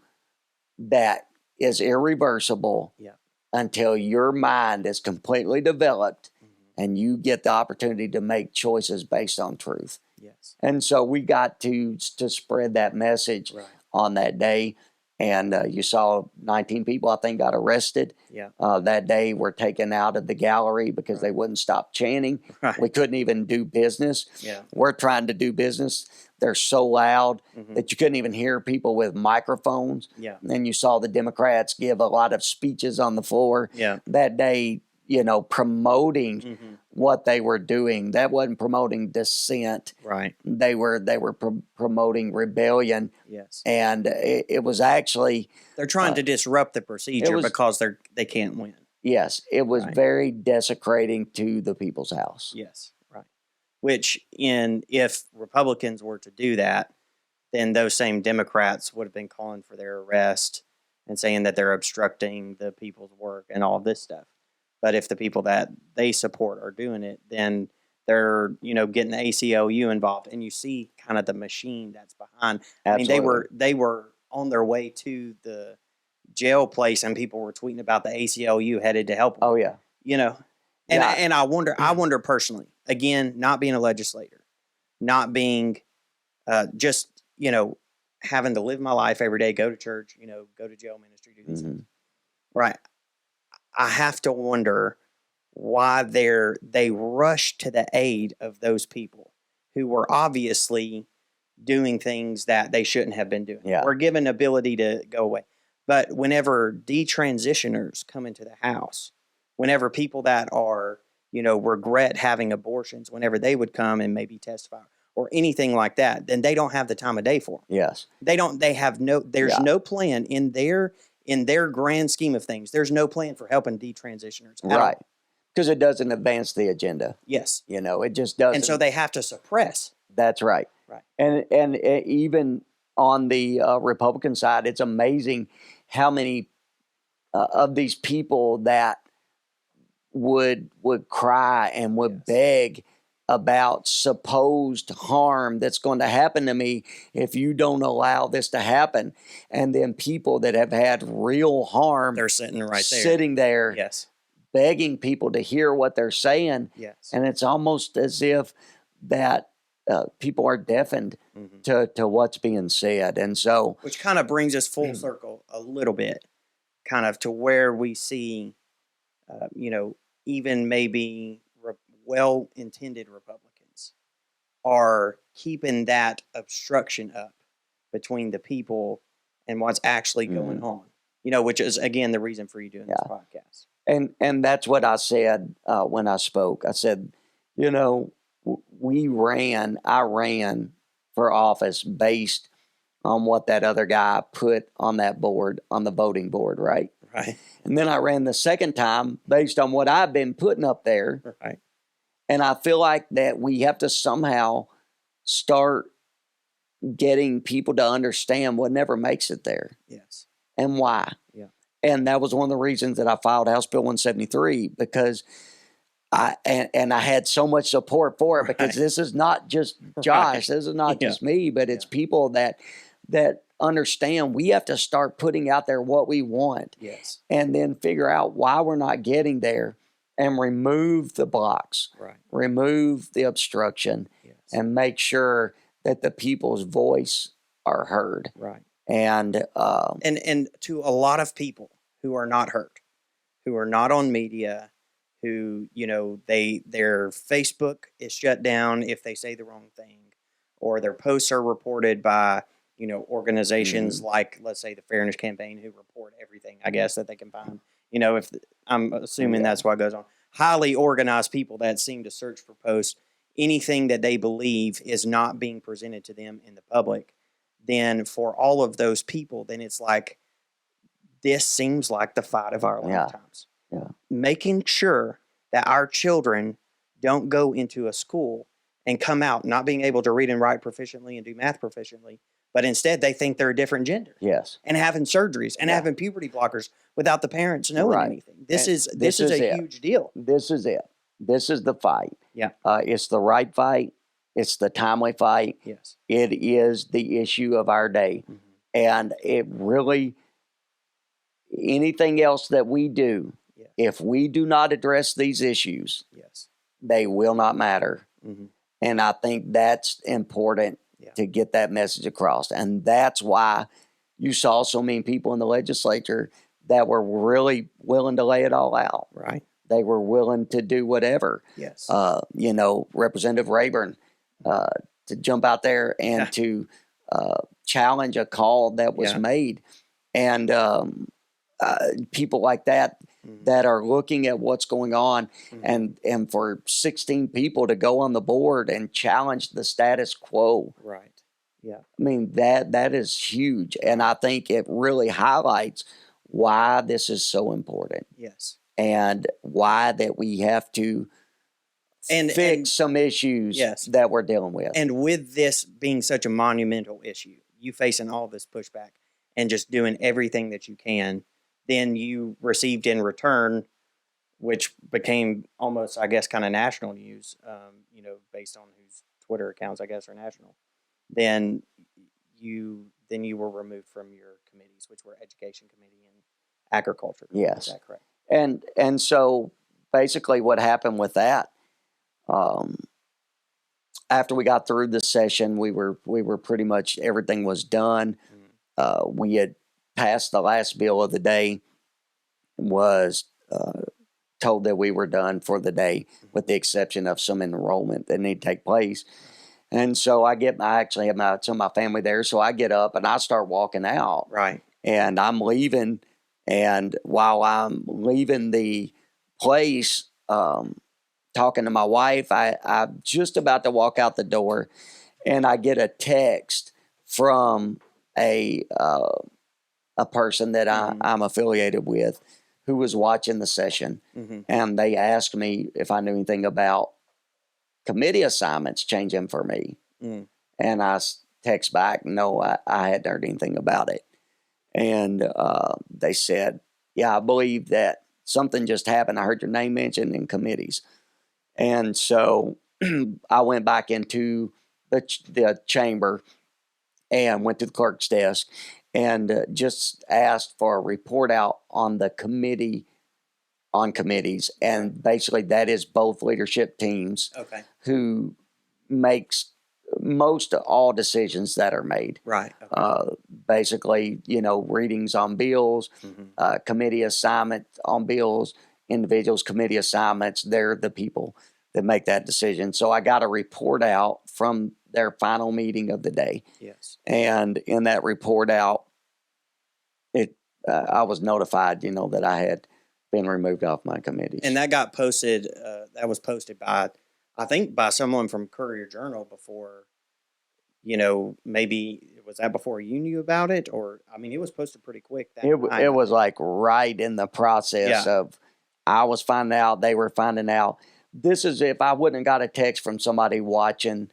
that is irreversible Yeah. until your mind is completely developed and you get the opportunity to make choices based on truth. Yes. And so we got to spread that message Right. on that day. And you saw 19 people, I think, got arrested. Yeah. That day were taken out of the gallery because they wouldn't stop chanting. Right. We couldn't even do business. Yeah. We're trying to do business. They're so loud Mhm. that you couldn't even hear people with microphones. Yeah. And you saw the Democrats give a lot of speeches on the floor Yeah. that day, promoting Mhm. what they were doing. That wasn't promoting dissent. Right. They were promoting rebellion. Yes. And it was actually, They're trying to disrupt the procedure was- because they can't win. yes, it was Right. very desecrating to the people's house. Yes. Right. Which if Republicans were to do that, then those same Democrats would have been calling for their arrest and saying that they're obstructing the people's work and all this stuff. But if the people that they support are doing it, then they're getting the ACLU involved, and you see kind of the machine that's behind. I mean, Absolutely. they were on their way to the jail place, and people were tweeting about the ACLU headed to help them. Oh, yeah. And Yeah. and I wonder personally, again, not being a legislator, not being just having to live my life every day, go to church, go to jail ministry, do these things. Right. I have to wonder why they rush to the aid of those people who were obviously doing things that they shouldn't have been doing. Yeah. Or given ability to go away. But whenever detransitioners come into the house, whenever people that are, regret having abortions, whenever they would come and maybe testify or anything like that, then they don't have the time of day for them. Yes. There's no plan in their grand scheme of things. There's no plan for helping detransitioners. Right. Because it doesn't advance the agenda. Yes. It just doesn't. And so they have to suppress. That's right. Right. And even on the Republican side, it's amazing how many of these people that would cry and would beg about supposed harm that's going to happen to me if you don't allow this to happen. And then people that have had real harm, They're sitting right there. sitting there, Yes. begging people to hear what they're saying. Yes. And it's almost as if that people are deafened to what's being said. And so, which kind of brings us full circle a little bit, kind of to where we see, even maybe well-intended Republicans are keeping that obstruction up between the people and what's actually going on. Which is again the reason for you doing this podcast. And that's what I said when I spoke. I said, I ran for office based on what that other guy put on that board, on the voting board, right? Right. And then I ran the second time based on what I've been putting up there. Right. And I feel like that we have to somehow start getting people to understand what never makes it there. Yes. And why. Yeah. And that was one of the reasons that I filed House Bill 173, because I had so much support for it, because this is not just Josh, this is not just me, but it's people that understand we have to start putting out there what we want. Yes. And then figure out why we're not getting there and remove the blocks, remove the obstruction, and make sure that the people's voice are heard. Right. And to a lot of people who are not heard, who are not on media, who, their Facebook is shut down if they say the wrong thing, or their posts are reported by, organizations like, let's say, the Fairness Campaign, who report everything, I guess, that they can find. If I'm assuming that's what goes on. Highly organized people that seem to search for posts, anything that they believe is not being presented to them in the public, then for all of those people, then it's like, this seems like the fight of our lifetimes. Yeah. Making sure that our children don't go into a school and come out not being able to read and write proficiently and do math proficiently, but instead they think they're a different gender. Yes. And having surgeries and having puberty blockers without the parents knowing anything. This is a huge deal. This is it. This is the fight. Yeah. It's the right fight. It's the timely fight. Yes. It is the issue of our day. Mm-hmm. And it really, anything else that we do, if we do not address these issues, they will not matter. Mm-hmm. And I think that's important to get that message across. And that's why you saw so many people in the legislature that were really willing to lay it all out. Right. They were willing to do whatever. Yes. Representative Rayburn to jump out there and to challenge a call that was made. And people like that that are looking at what's going on, and for 16 people to go on the board and challenge the status quo. Right. Yeah. I mean, that is huge. And I think it really highlights why this is so important. Yes. And why that we have to fix some issues that we're dealing with. And with this being such a monumental issue, you facing all this pushback and just doing everything that you can, then you received in return, which became almost, I guess, kind of national news, based on whose Twitter accounts, I guess, are national. Then you were removed from your committees, which were Education Committee and Agriculture Committee. Yes. Is that correct? And so basically what happened with that, after we got through the session, we were pretty much, everything was done. We had passed the last bill of the day, was told that we were done for the day, with the exception of some enrollment that need to take place. And so I actually have some of my family there, so I get up and I start walking out. Right. And I'm leaving, and while I'm leaving the place, talking to my wife, I'm just about to walk out the door, and I get a text from a person that I'm affiliated with, who was watching the session, and they asked me if I knew anything about committee assignments changing for me. And I text back, no, I hadn't heard anything about it. And they said, yeah, I believe that something just happened. I heard your name mentioned in committees. And so I went back into the chamber and went to the clerk's desk and just asked for a report out on the committee, on committees. And basically that is both leadership teams who makes most of all decisions that are made. Right. Basically, readings on bills, committee assignment on bills, individuals, committee assignments, they're the people that make that decision. So I got a report out from their final meeting of the day. Yes. And in that report out, I was notified, that I had been removed off my committees. And that got posted, that was posted by, I think, by someone from Courier Journal before, maybe, was that before you knew about it? Or, I mean, it was posted pretty quick. It was like right in the process of, I was finding out, they were finding out. This is if I wouldn't have got a text from somebody watching,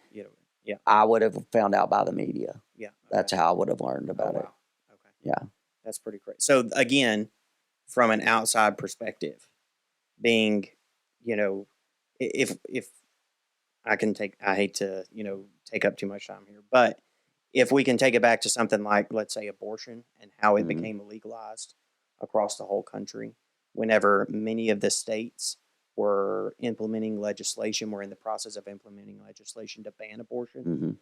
I would have found out by the media. Yeah. Okay. That's how I would have learned about it. Okay. Yeah. That's pretty crazy. So again, from an outside perspective, being, if I can I hate to, take up too much time here, but if we can take it back to something like, let's say, abortion and how it became legalized across the whole country, whenever many of the states were implementing legislation, we're in the process of implementing legislation to ban abortion.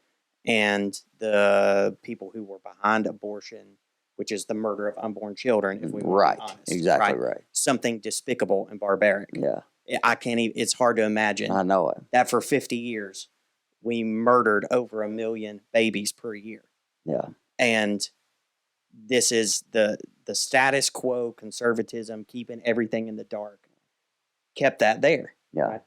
And the people who were behind abortion, which is the murder of unborn children, if we want to be honest. Exactly right. Something despicable and barbaric. Yeah. I can't even, it's hard to imagine I know it. that for 50 years we murdered over 1 million babies per year. Yeah. And this is the status quo, conservatism, keeping everything in the dark, kept that there. Yeah. Right?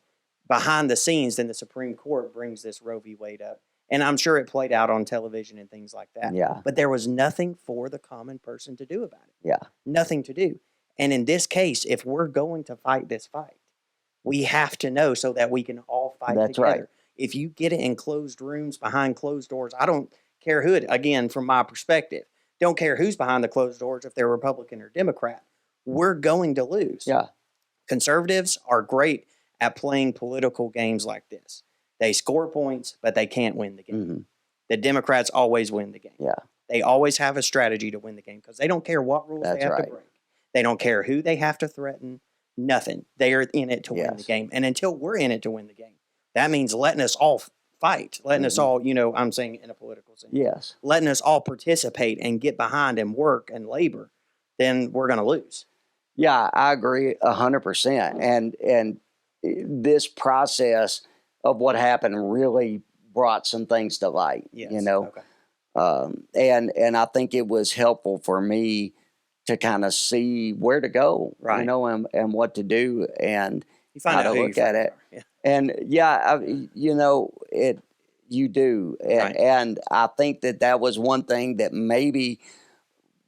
Behind the scenes, then the Supreme Court brings this Roe v. Wade up. And I'm sure it played out on television and things like that. Yeah. But there was nothing for the common person to do about it. Yeah. Nothing to do. And in this case, if we're going to fight this fight, we have to know so that we can all fight That's together. right. If you get it in closed rooms, behind closed doors, I don't care who it, again, from my perspective, don't care who's behind the closed doors, if they're Republican or Democrat, we're going to lose. Yeah. Conservatives are great at playing political games like this. They score points, but they can't win the game. Mm-hmm. The Democrats always win the game. Yeah. They always have a strategy to win the game because they don't care what rules That's they have right. to break. They don't care who they have to threaten. Nothing. They are in it to win the Yes. game. And until we're in it to win the game, that means letting us all fight, letting us all, I'm saying in a political sense, Yes. letting us all participate and get behind and work and labor, then we're going to lose. Yeah, I agree 100%. And this process of what happened really brought some things to light. Yes. Okay. Okay. And I think it was helpful for me to kind of see where to go, Right. and what to do, and You find how out to who look your at friends it. are. Yeah. And you do, Right. and I think that was one thing that maybe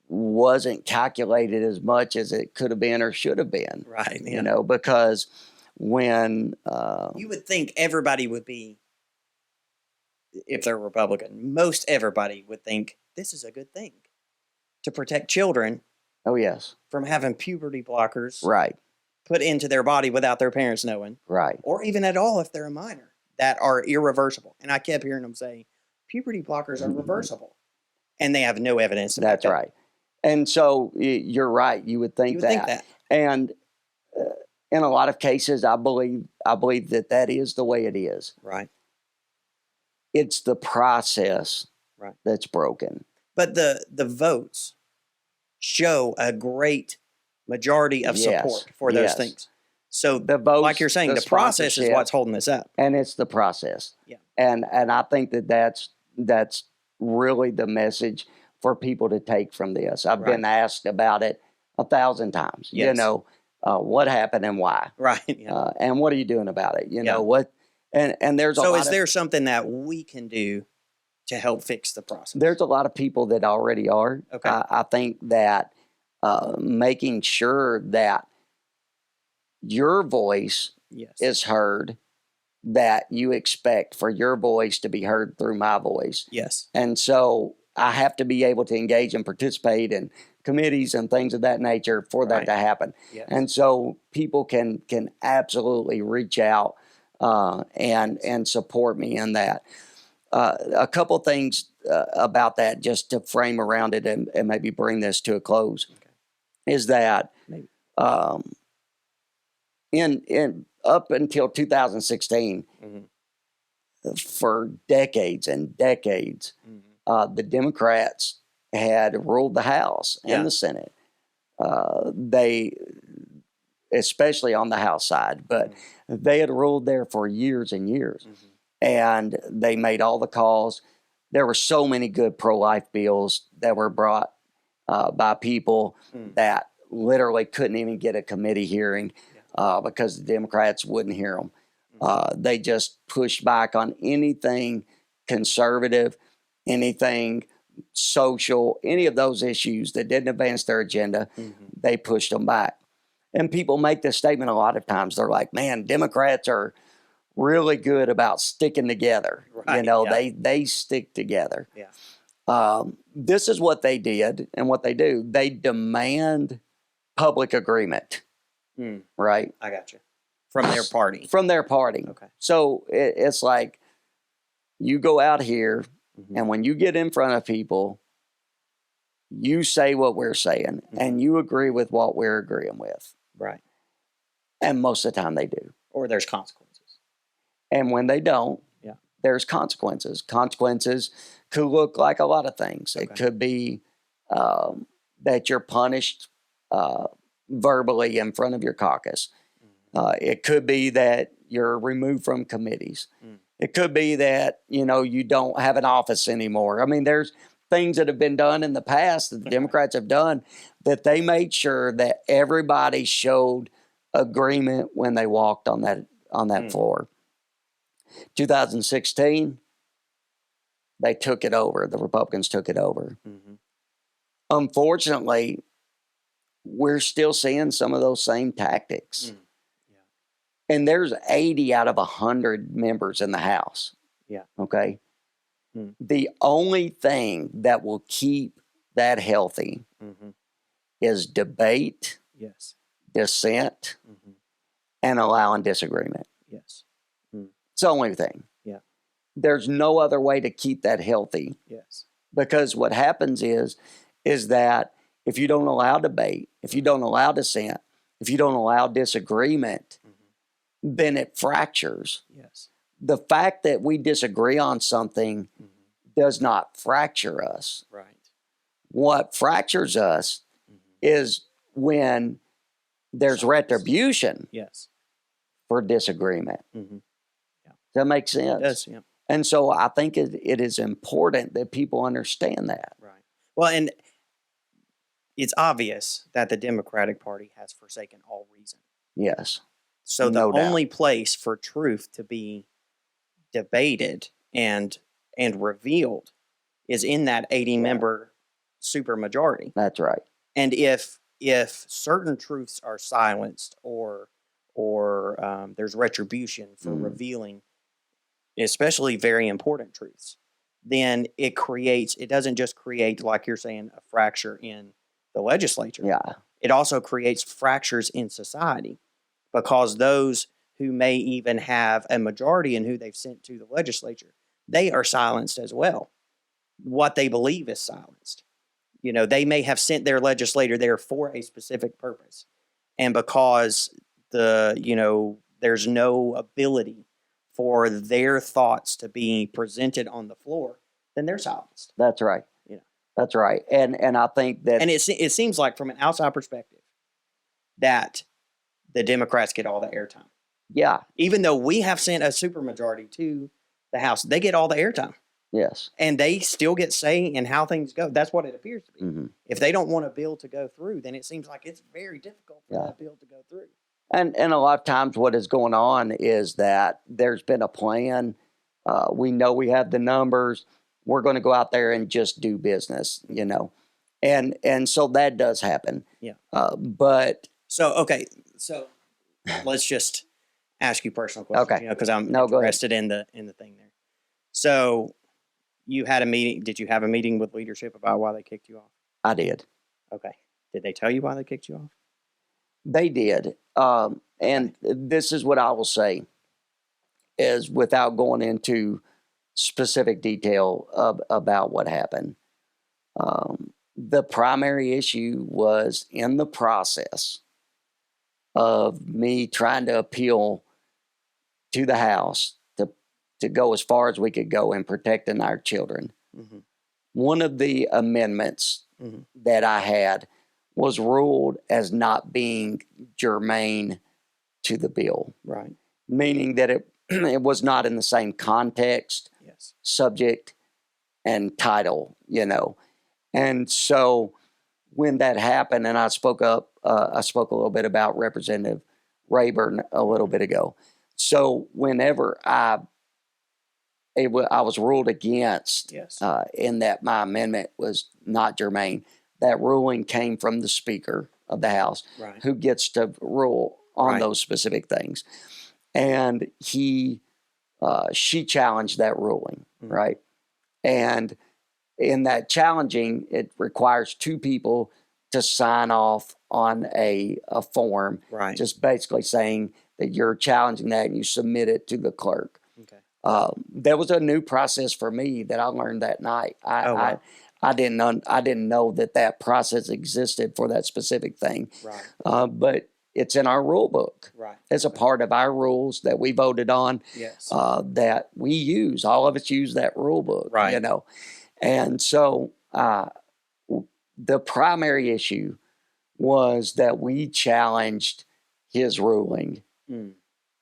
wasn't calculated as much as it could have been or should have been. Right. Yeah. Because when You would think everybody would be, if they're Republican, most everybody would think this is a good thing to protect children oh yes, from having puberty blockers right, put into their body without their parents knowing, right, or even at all if they're a minor, that are irreversible. And I kept hearing them say puberty blockers are reversible, and they have no evidence to back that's that up. right. And so you're right. You would think You would think that. And in a lot of cases, I believe that is the way it is. Right. It's the process Right. that's broken. But the votes show a great majority of Yes, support for those yes. things. So The votes, like you're saying, the process is sponsorship, what's holding this up. and it's the process. Yeah. And I think that's really the message for people to take from this. I've been asked about it 1,000 times. Yes. What happened and why, Right. Yeah. and what are you doing about it? Yeah. What, and there's a So lot is there something that we can do to help fix the process? There's a lot of people that already are. Okay. I think that making sure that your voice Yes. is heard, that you expect for your voice to be heard through my voice. Yes. And so I have to be able to engage and participate in committees and things of that nature for that Right. to happen. Yes. And so people can absolutely reach out and support me in that. A couple things about that, just to frame around it and maybe bring this to a close, is that Maybe. in up until 2016, for decades and decades, the Democrats had ruled the House and the Senate. They, especially on the House side, but they had ruled there for years and years. And they made all the calls. There were so many good pro-life bills that were brought by people that literally couldn't even get a committee hearing because the Democrats wouldn't hear them. They just pushed back on anything conservative, anything social, any of those issues that didn't advance their agenda. They pushed them back. And people make this statement a lot of times. They're like, man, Democrats are really good about sticking together. Right, they stick together. Yeah. This is what they did and what they do. They demand public agreement, right? I got you. From their party. From their party. Okay. So it's like you go out here and when you get in front of people, you say what we're saying and you agree with what we're agreeing with. Right. And most of the time they do. Or there's consequences. And when they don't, Yeah. there's consequences. Consequences could look like a lot of things. It could be that you're punished verbally in front of your caucus. It could be that you're removed from committees. Mm. It could be that, you don't have an office anymore. I mean, there's things that have been done in the past that the Democrats have done that they made sure that everybody showed agreement when they walked on that floor. 2016, they took it over. The Republicans took it over. Mm-hmm. Unfortunately, we're still seeing some of those same tactics. And there's 80 out of 100 members in the House. Yeah. Okay. Mm. The only thing that will keep that healthy is debate, Yes. dissent, Mm-hmm. and allowing disagreement. Yes. It's the only thing. Yeah. There's no other way to keep that healthy. Yes. Because what happens is that if you don't allow debate, if you don't allow dissent, if you don't allow disagreement, then it fractures. Yes. The fact that we disagree on something does not fracture us. Right. What fractures us is when there's retribution Yes. for disagreement. Mm-hmm. Does that make sense? It does, yeah. And so I think it is important that people understand that. Right. Well, and it's obvious that the Democratic Party has forsaken all reason. Yes. So the only place for truth to be debated and revealed is in that 80-member supermajority. That's right. And if certain truths are silenced or there's retribution for revealing, especially very important truths, then it doesn't just create, like you're saying, a fracture in the legislature. Yeah. It also creates fractures in society, because those who may even have a majority in who they've sent to the legislature, they are silenced as well. What they believe is silenced. They may have sent their legislator there for a specific purpose. And because there's no ability for their thoughts to be presented on the floor, then they're silenced. That's right. That's right. And I think that... And it seems like, from an outside perspective, that the Democrats get all the airtime. Yeah. Even though we have sent a supermajority to the House, they get all the airtime. Yes. And they still get say in how things go. That's what it appears to be. Mm-hmm. If they don't want a bill to go through, then it seems like it's very difficult for that bill to go through. And a lot of times what is going on is that there's been a plan. We know we have the numbers. We're going to go out there and just do business, And so that does happen. Yeah. But... So let's just ask you personal questions. Okay. Because I'm interested in the thing there. So you had a meeting. Did you have a meeting with leadership about why they kicked you off? I did. Okay. Did they tell you why they kicked you off? They did. And this is what I will say, is without going into specific detail about what happened. The primary issue was in the process of me trying to appeal to the House to go as far as we could go in protecting our children. Mm-hmm. One of the amendments that I had was ruled as not being germane to the bill. Right. Meaning that it was not in the same context, subject, and title, And so when that happened, and I spoke a little bit about Representative Rayburn a little bit ago. So whenever I was ruled against in that my amendment was not germane, that ruling came from the Speaker of the House, who gets to rule on those specific things. And she challenged that ruling, right? And in that challenging, it requires two people to sign off on a form, just basically saying that you're challenging that and you submit it to the clerk. Okay. There was a new process for me that I learned that night. I didn't know that process existed for that specific thing. Right. But it's in our rule book. Right. It's a part of our rules that we voted on. Yes. That we use. All of us use that rule book. Right. And so the primary issue was that we challenged his ruling Mm.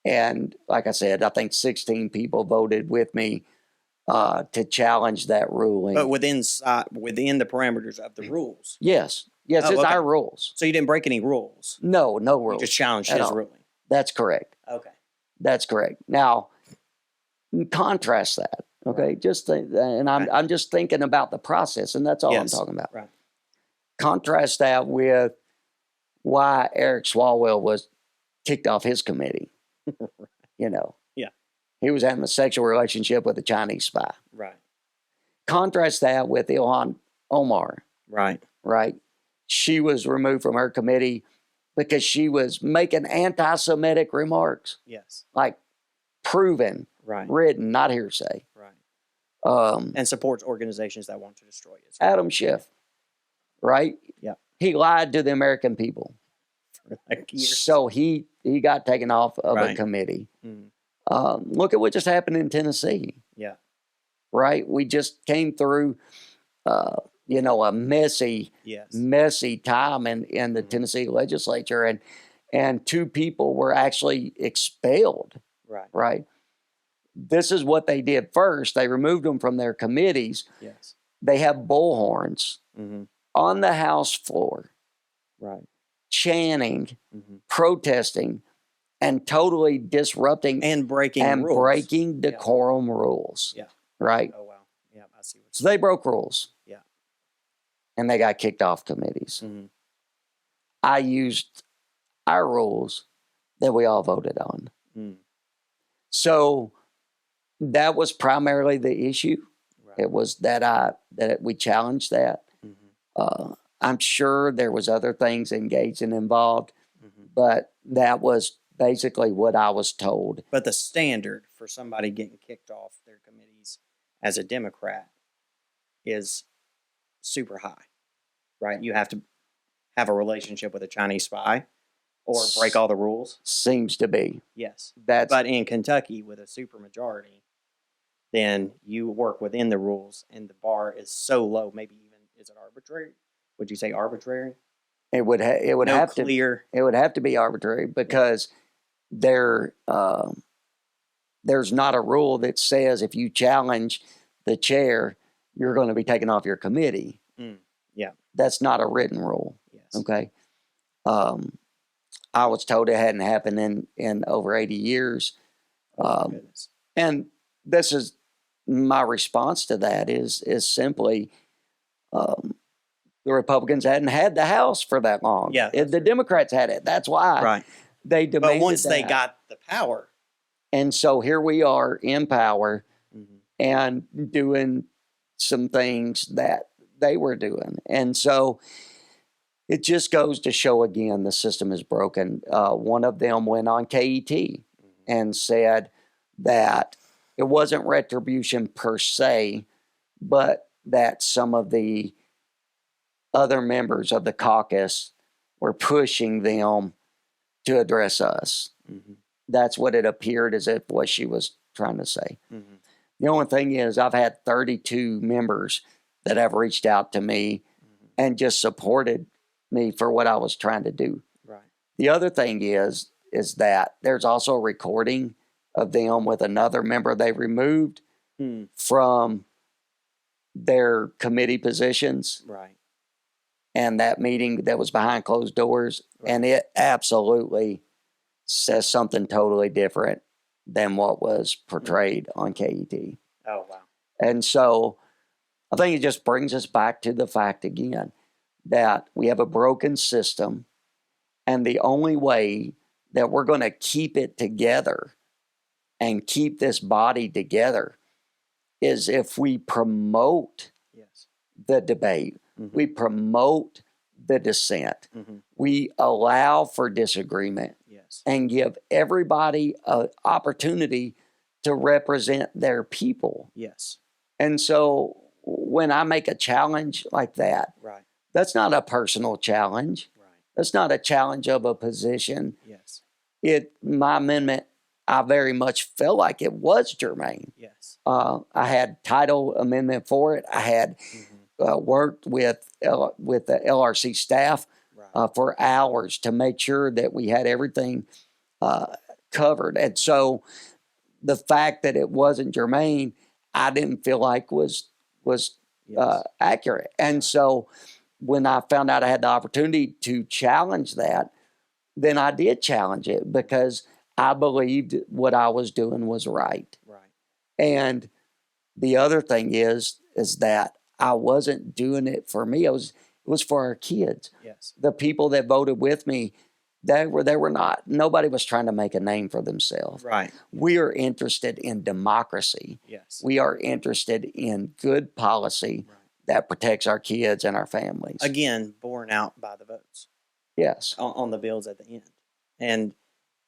And like I said, I think 16 people voted with me to challenge that ruling. But within the parameters of the rules. Yes, Oh, it's okay. our rules. So you didn't break any rules. No You rules. just challenged at his all. ruling. That's correct. Okay. That's correct. Now, contrast that. Okay, Right. just and I'm just thinking about the process, and that's all I'm Yes. talking about. Right. Contrast that with why Eric Swalwell was kicked off his committee. You know, Yeah. he was having a sexual relationship with a Chinese spy. Right. Contrast that with Ilhan Omar. Right. Right, she was removed from her committee because she was making anti-Semitic remarks, Yes. like proven, Right. written, not hearsay. Right. And supports organizations that want to destroy it. Adam Schiff, right? Yeah. He lied to the American people. For like years. So he got taken off of a Right. committee. Mm. Look at what just happened in Tennessee. Yeah. Right? We just came through, a messy time in the Tennessee legislature, and 2 people were actually expelled. Right. Right? This is what they did first. They removed them from their committees. Yes. They have bullhorns on the House floor, Right. chanting, protesting, and totally disrupting And breaking decorum rules. Yeah. Right? Oh, wow. Yeah, I see what So they broke rules. Yeah. And they got kicked off committees. Mm-hmm. I used our rules that we all voted on. Mm. So that was primarily the issue. Right. It was that we challenged that. Mm-hmm. I'm sure there was other things engaged and involved, Mm-hmm. but that was basically what I was told. But the standard for somebody getting kicked off their committees as a Democrat is super high, right? You have to have a relationship with a Chinese spy or break all the rules. Seems to be. Yes. But in Kentucky, with a supermajority, then you work within the rules, and the bar is so low. Maybe even, is it arbitrary? Would you say arbitrary? It would No have clear. It would have to be arbitrary because there's not a rule that says if you challenge the chair, you're going to be taken off your committee. Yeah. That's not a written rule. Yes. Okay. I was told it hadn't happened in over 80 years. Oh, goodness. And this is my response to that is simply the Republicans hadn't had the House for that long. Yeah, the Democrats had it. That's why they demanded. But once they got the power, and so here we are in power and doing some things that they were doing, and so it just goes to show again the system is broken. One of them went on KET and said that it wasn't retribution per se, but that some of the other members of the caucus were pushing them to address us. That's what it appeared as if what she was trying to say. The only thing is I've had 32 members that have reached out to me and just supported me for what I was trying to do. Right. The other thing is that there's also a recording of them with another member they removed from their committee positions. Right. And that meeting that was behind closed doors, and it absolutely says something totally different than what was portrayed on KET. Oh, wow. And so I think it just brings us back to the fact again that we have a broken system, and the only way that we're going to keep it together and keep this body together is if we promote the debate. We promote the dissent. We allow for disagreement and give everybody an opportunity to represent their people. Yes. And so when I make a challenge like that, that's not a personal challenge. That's not a challenge of a position. Yes. My amendment, I very much felt like it was germane. Yes. I had title amendment for it. I had worked with the LRC staff for hours to make sure that we had everything covered. And so the fact that it wasn't germane, I didn't feel like was Yes. accurate. And so when I found out I had the opportunity to challenge that, then I did challenge it because I believed what I was doing was right. Right. And the other thing is that I wasn't doing it for me. It was for our kids. Yes. The people that voted with me, they were not. Nobody was trying to make a name for themselves. Right. We are interested in democracy. Yes. We are interested in good policy Right. that protects our kids and our families. Again, borne out by the votes. Yes. On the bills at the end. And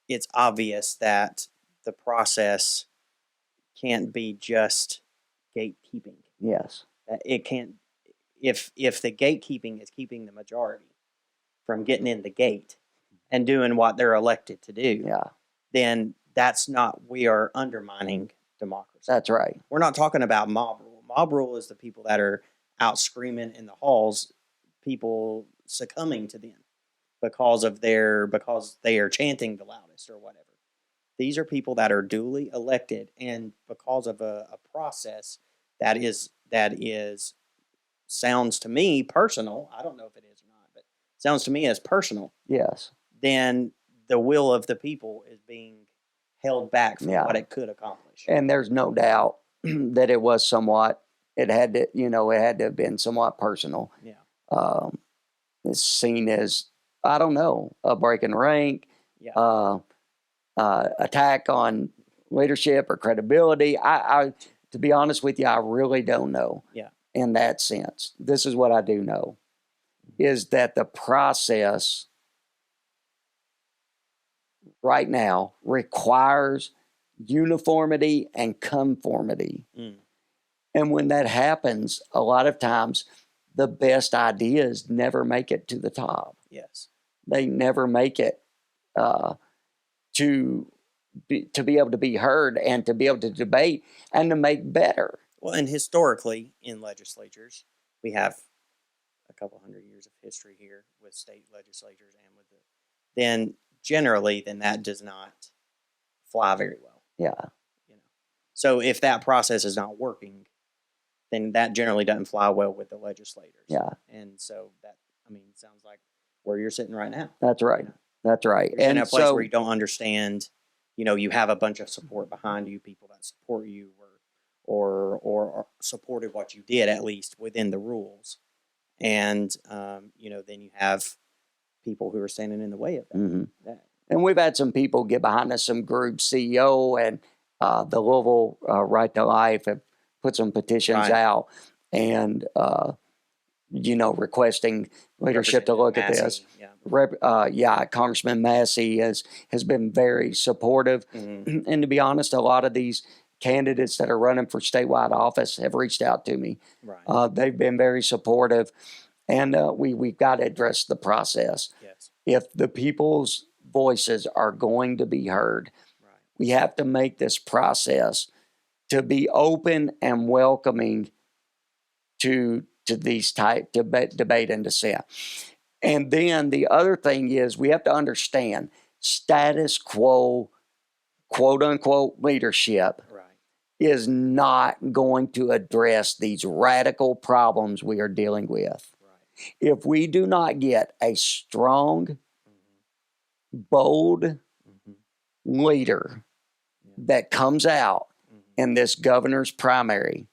it's obvious that the process can't be just gatekeeping. Yes. That it can't, if the gatekeeping is keeping the majority from getting in the gate and doing what they're elected to do, Yeah. then that's not, we are undermining democracy. That's right. We're not talking about mob rule. Mob rule is the people that are out screaming in the halls, people succumbing to them because they are chanting the loudest or whatever. These are people that are duly elected, and because of a process that is sounds to me personal. I don't know if it is or not, but sounds to me as personal. Yes. Then the will of the people is being held back from Yeah. what it could accomplish. And there's no doubt that it was somewhat. It had to have been somewhat personal. Yeah. It's seen as, I don't know, a break in rank, Yeah. attack on leadership or credibility. I, to be honest with you, I really don't know. Yeah. In that sense, this is what I do know, is that the process right now requires uniformity and conformity. Mm. And when that happens, a lot of times the best ideas never make it to the top. Yes. They never make it to be able to be heard and to be able to debate and to make better. Well, and historically in legislatures, we have a couple hundred years of history here with state legislatures and with then generally that does not fly very well. Yeah. So if that process is not working, then that generally doesn't fly well with the legislators. Yeah. And so that, sounds like where you're sitting right now. That's right. That's right. You're in a place where you don't understand, you have a bunch of support behind you, people that support you or supported what you did, at least within the rules. And, then you have people who are standing in the way of that. Mm-hmm. And we've had some people get behind us, some group CEO and the Louisville Right to Life have put some petitions out and, requesting leadership to look at this. Congressman Massey has been very supportive. Mm-hmm. And to be honest, a lot of these candidates that are running for statewide office have reached out to me. Right. They've been very supportive. And we've got to address the process. Yes. If the people's voices are going to be heard, right, we have to make this process to be open and welcoming to these type debate and dissent. And then the other thing is we have to understand status quo, quote unquote, leadership is not going to address these radical problems we are dealing with. If we do not get a strong, bold leader that comes out in this governor's primary,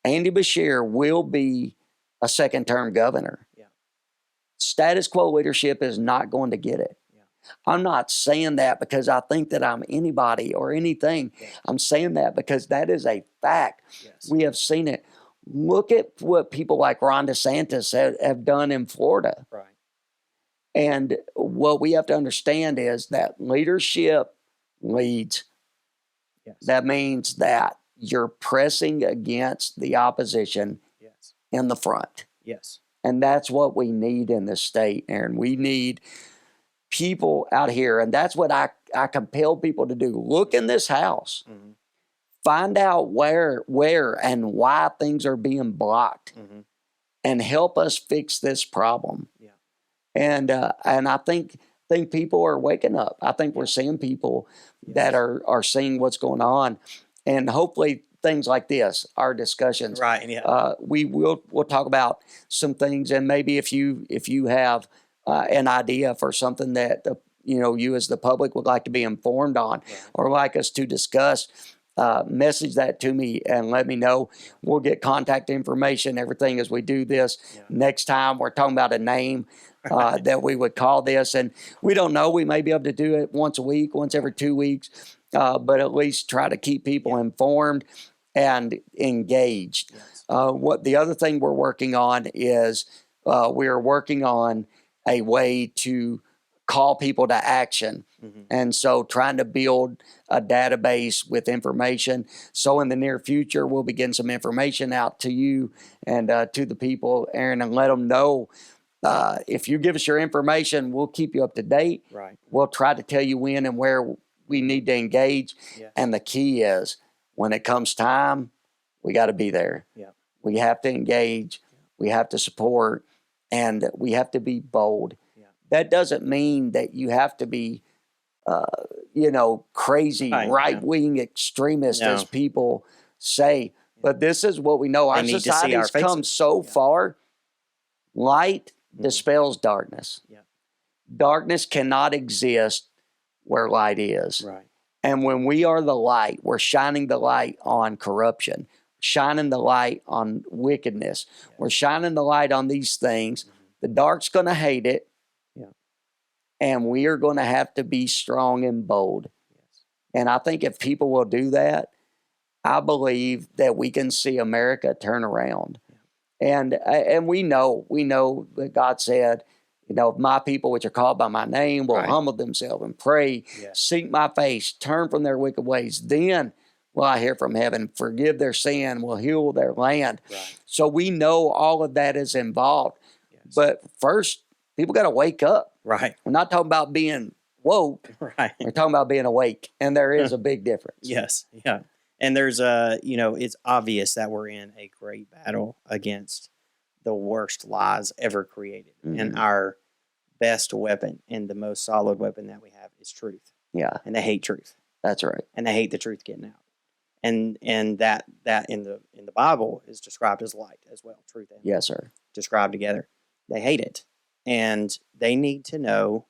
Andy Beshear will be a second-term governor. Status quo leadership is not going to get it. I'm not saying that because I think that I'm anybody or anything. I'm saying that because that is a fact. We have seen it. Look at what people like Ron DeSantis have done in Florida. Right. And what we have to understand is that leadership leads. That means that you're pressing against the opposition in the front. And that's what we need in this state, Aaron. We need people out here, and that's what I compel people to do. Look in this house. Mm-hmm. Find out where and why things are being blocked, and help us fix this problem. And I think think people are waking up. I think we're seeing people that are seeing what's going on, and hopefully things like this, our discussions, Right. Yeah. we'll talk about some things, and maybe if you have an idea for something that you as the public would like to be informed on, Right. or like us to discuss, message that to me and let me know. We'll get contact information, everything as we do this. Yeah. Next time we're talking about a name that we would call this, and we don't know. We may be able to do it once a week, once every 2 weeks, but at least try to keep people informed and engaged. Yes. What the other thing we're working on is we're working on a way to call people to action. Mm-hmm. And so trying to build a database with information. So in the near future, we'll be getting some information out to you and to the people, Aaron, and let them know. If you give us your information, we'll keep you up to date. Right. We'll try to tell you when and where we need to engage. Yes. And the key is when it comes time, we got to be there. Yeah. We have to engage. We have to support, and we have to be bold. Yeah. That doesn't mean that you have to be, crazy right-wing extremists, as people say. But this is what we know. Our society has come so far. Light dispels darkness. Yeah. Darkness cannot exist where light is. Right. And when we are the light, we're shining the light on corruption, shining the light on wickedness. Yeah. We're shining the light on these things. Mm-hmm. The dark's going to hate it. Yeah. And we are going to have to be strong and bold. Yes. And I think if people will do that, I believe that we can see America turn around. Yeah. And we know that God said, if my people which are called by my name will humble themselves and pray, seek my face, turn from their wicked ways, then will I hear from heaven, forgive their sin, will heal their land. Right. So we know all of that is involved. Yes. But first, people got to wake up. Right. We're not talking about being woke. Right. We're talking about being awake. And there is a big difference. Yes. Yeah. And there's it's obvious that we're in a great battle against the worst lies ever created. Mm-hmm. And our best weapon and the most solid weapon that we have is truth. Yeah. And they hate truth. That's right. And they hate the truth getting out. And that in the Bible is described as light as well, truth and yes, sir. Described together. They hate it. And they need to know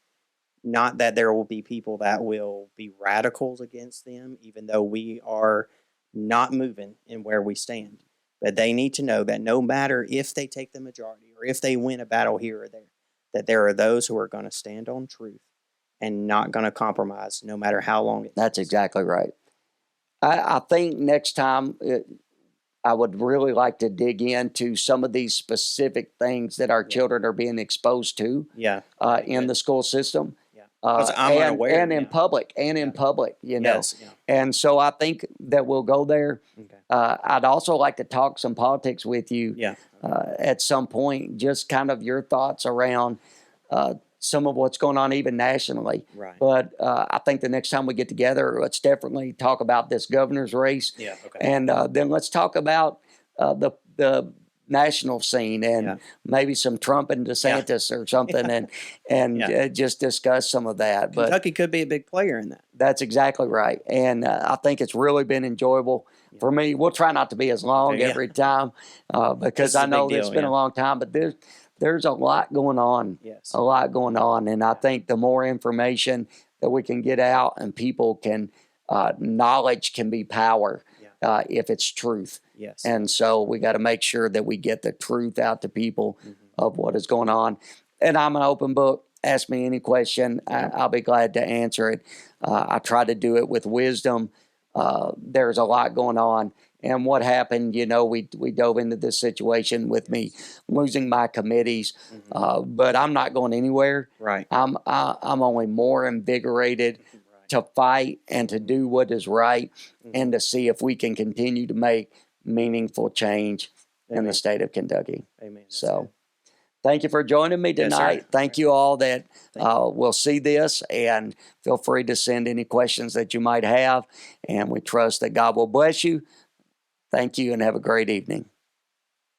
not that there will be people that will be radicals against them, even though we are not moving in where we stand. But they need to know that no matter if they take the majority or if they win a battle here or there, that there are those who are going to stand on truth and not going to compromise no matter how long it takes. That's exactly right. I think next time I would really like to dig into some of these specific things that our children are being exposed to in the school system. I'm unaware. And in public, in public, Yes, yeah. And so I think that we'll go there. Okay. I'd also like to talk some politics with you at some point, just kind of your thoughts around some of what's going on even nationally. Right. But I think the next time we get together, let's definitely talk about this governor's race. Yeah, okay. And then let's talk about the national scene and maybe some Trump and DeSantis or something and just discuss some of that. But Kentucky could be a big player in that. That's exactly right. And I think it's really been enjoyable for me. We'll try not to be as long every time because I know it's been a long time, but there's a lot going on, a lot going on. And I think the more information that we can get out and people can, knowledge can be power if it's truth. Yes. And so we got to make sure that we get the truth out to people of what is going on. And I'm an open book. Ask me any question. I'll be glad to answer it. I try to do it with wisdom. There's a lot going on. And what happened, we dove into this situation with me losing my committees, but I'm not going anywhere. Right. I'm only more invigorated to fight and to do what is right and to see if we can continue to make meaningful change in the state of Kentucky. Amen. So thank you for joining me tonight. Yes, thank you all that will see this, and feel free to send any questions that you might have, and we trust that God will bless you. Thank you and have a great evening.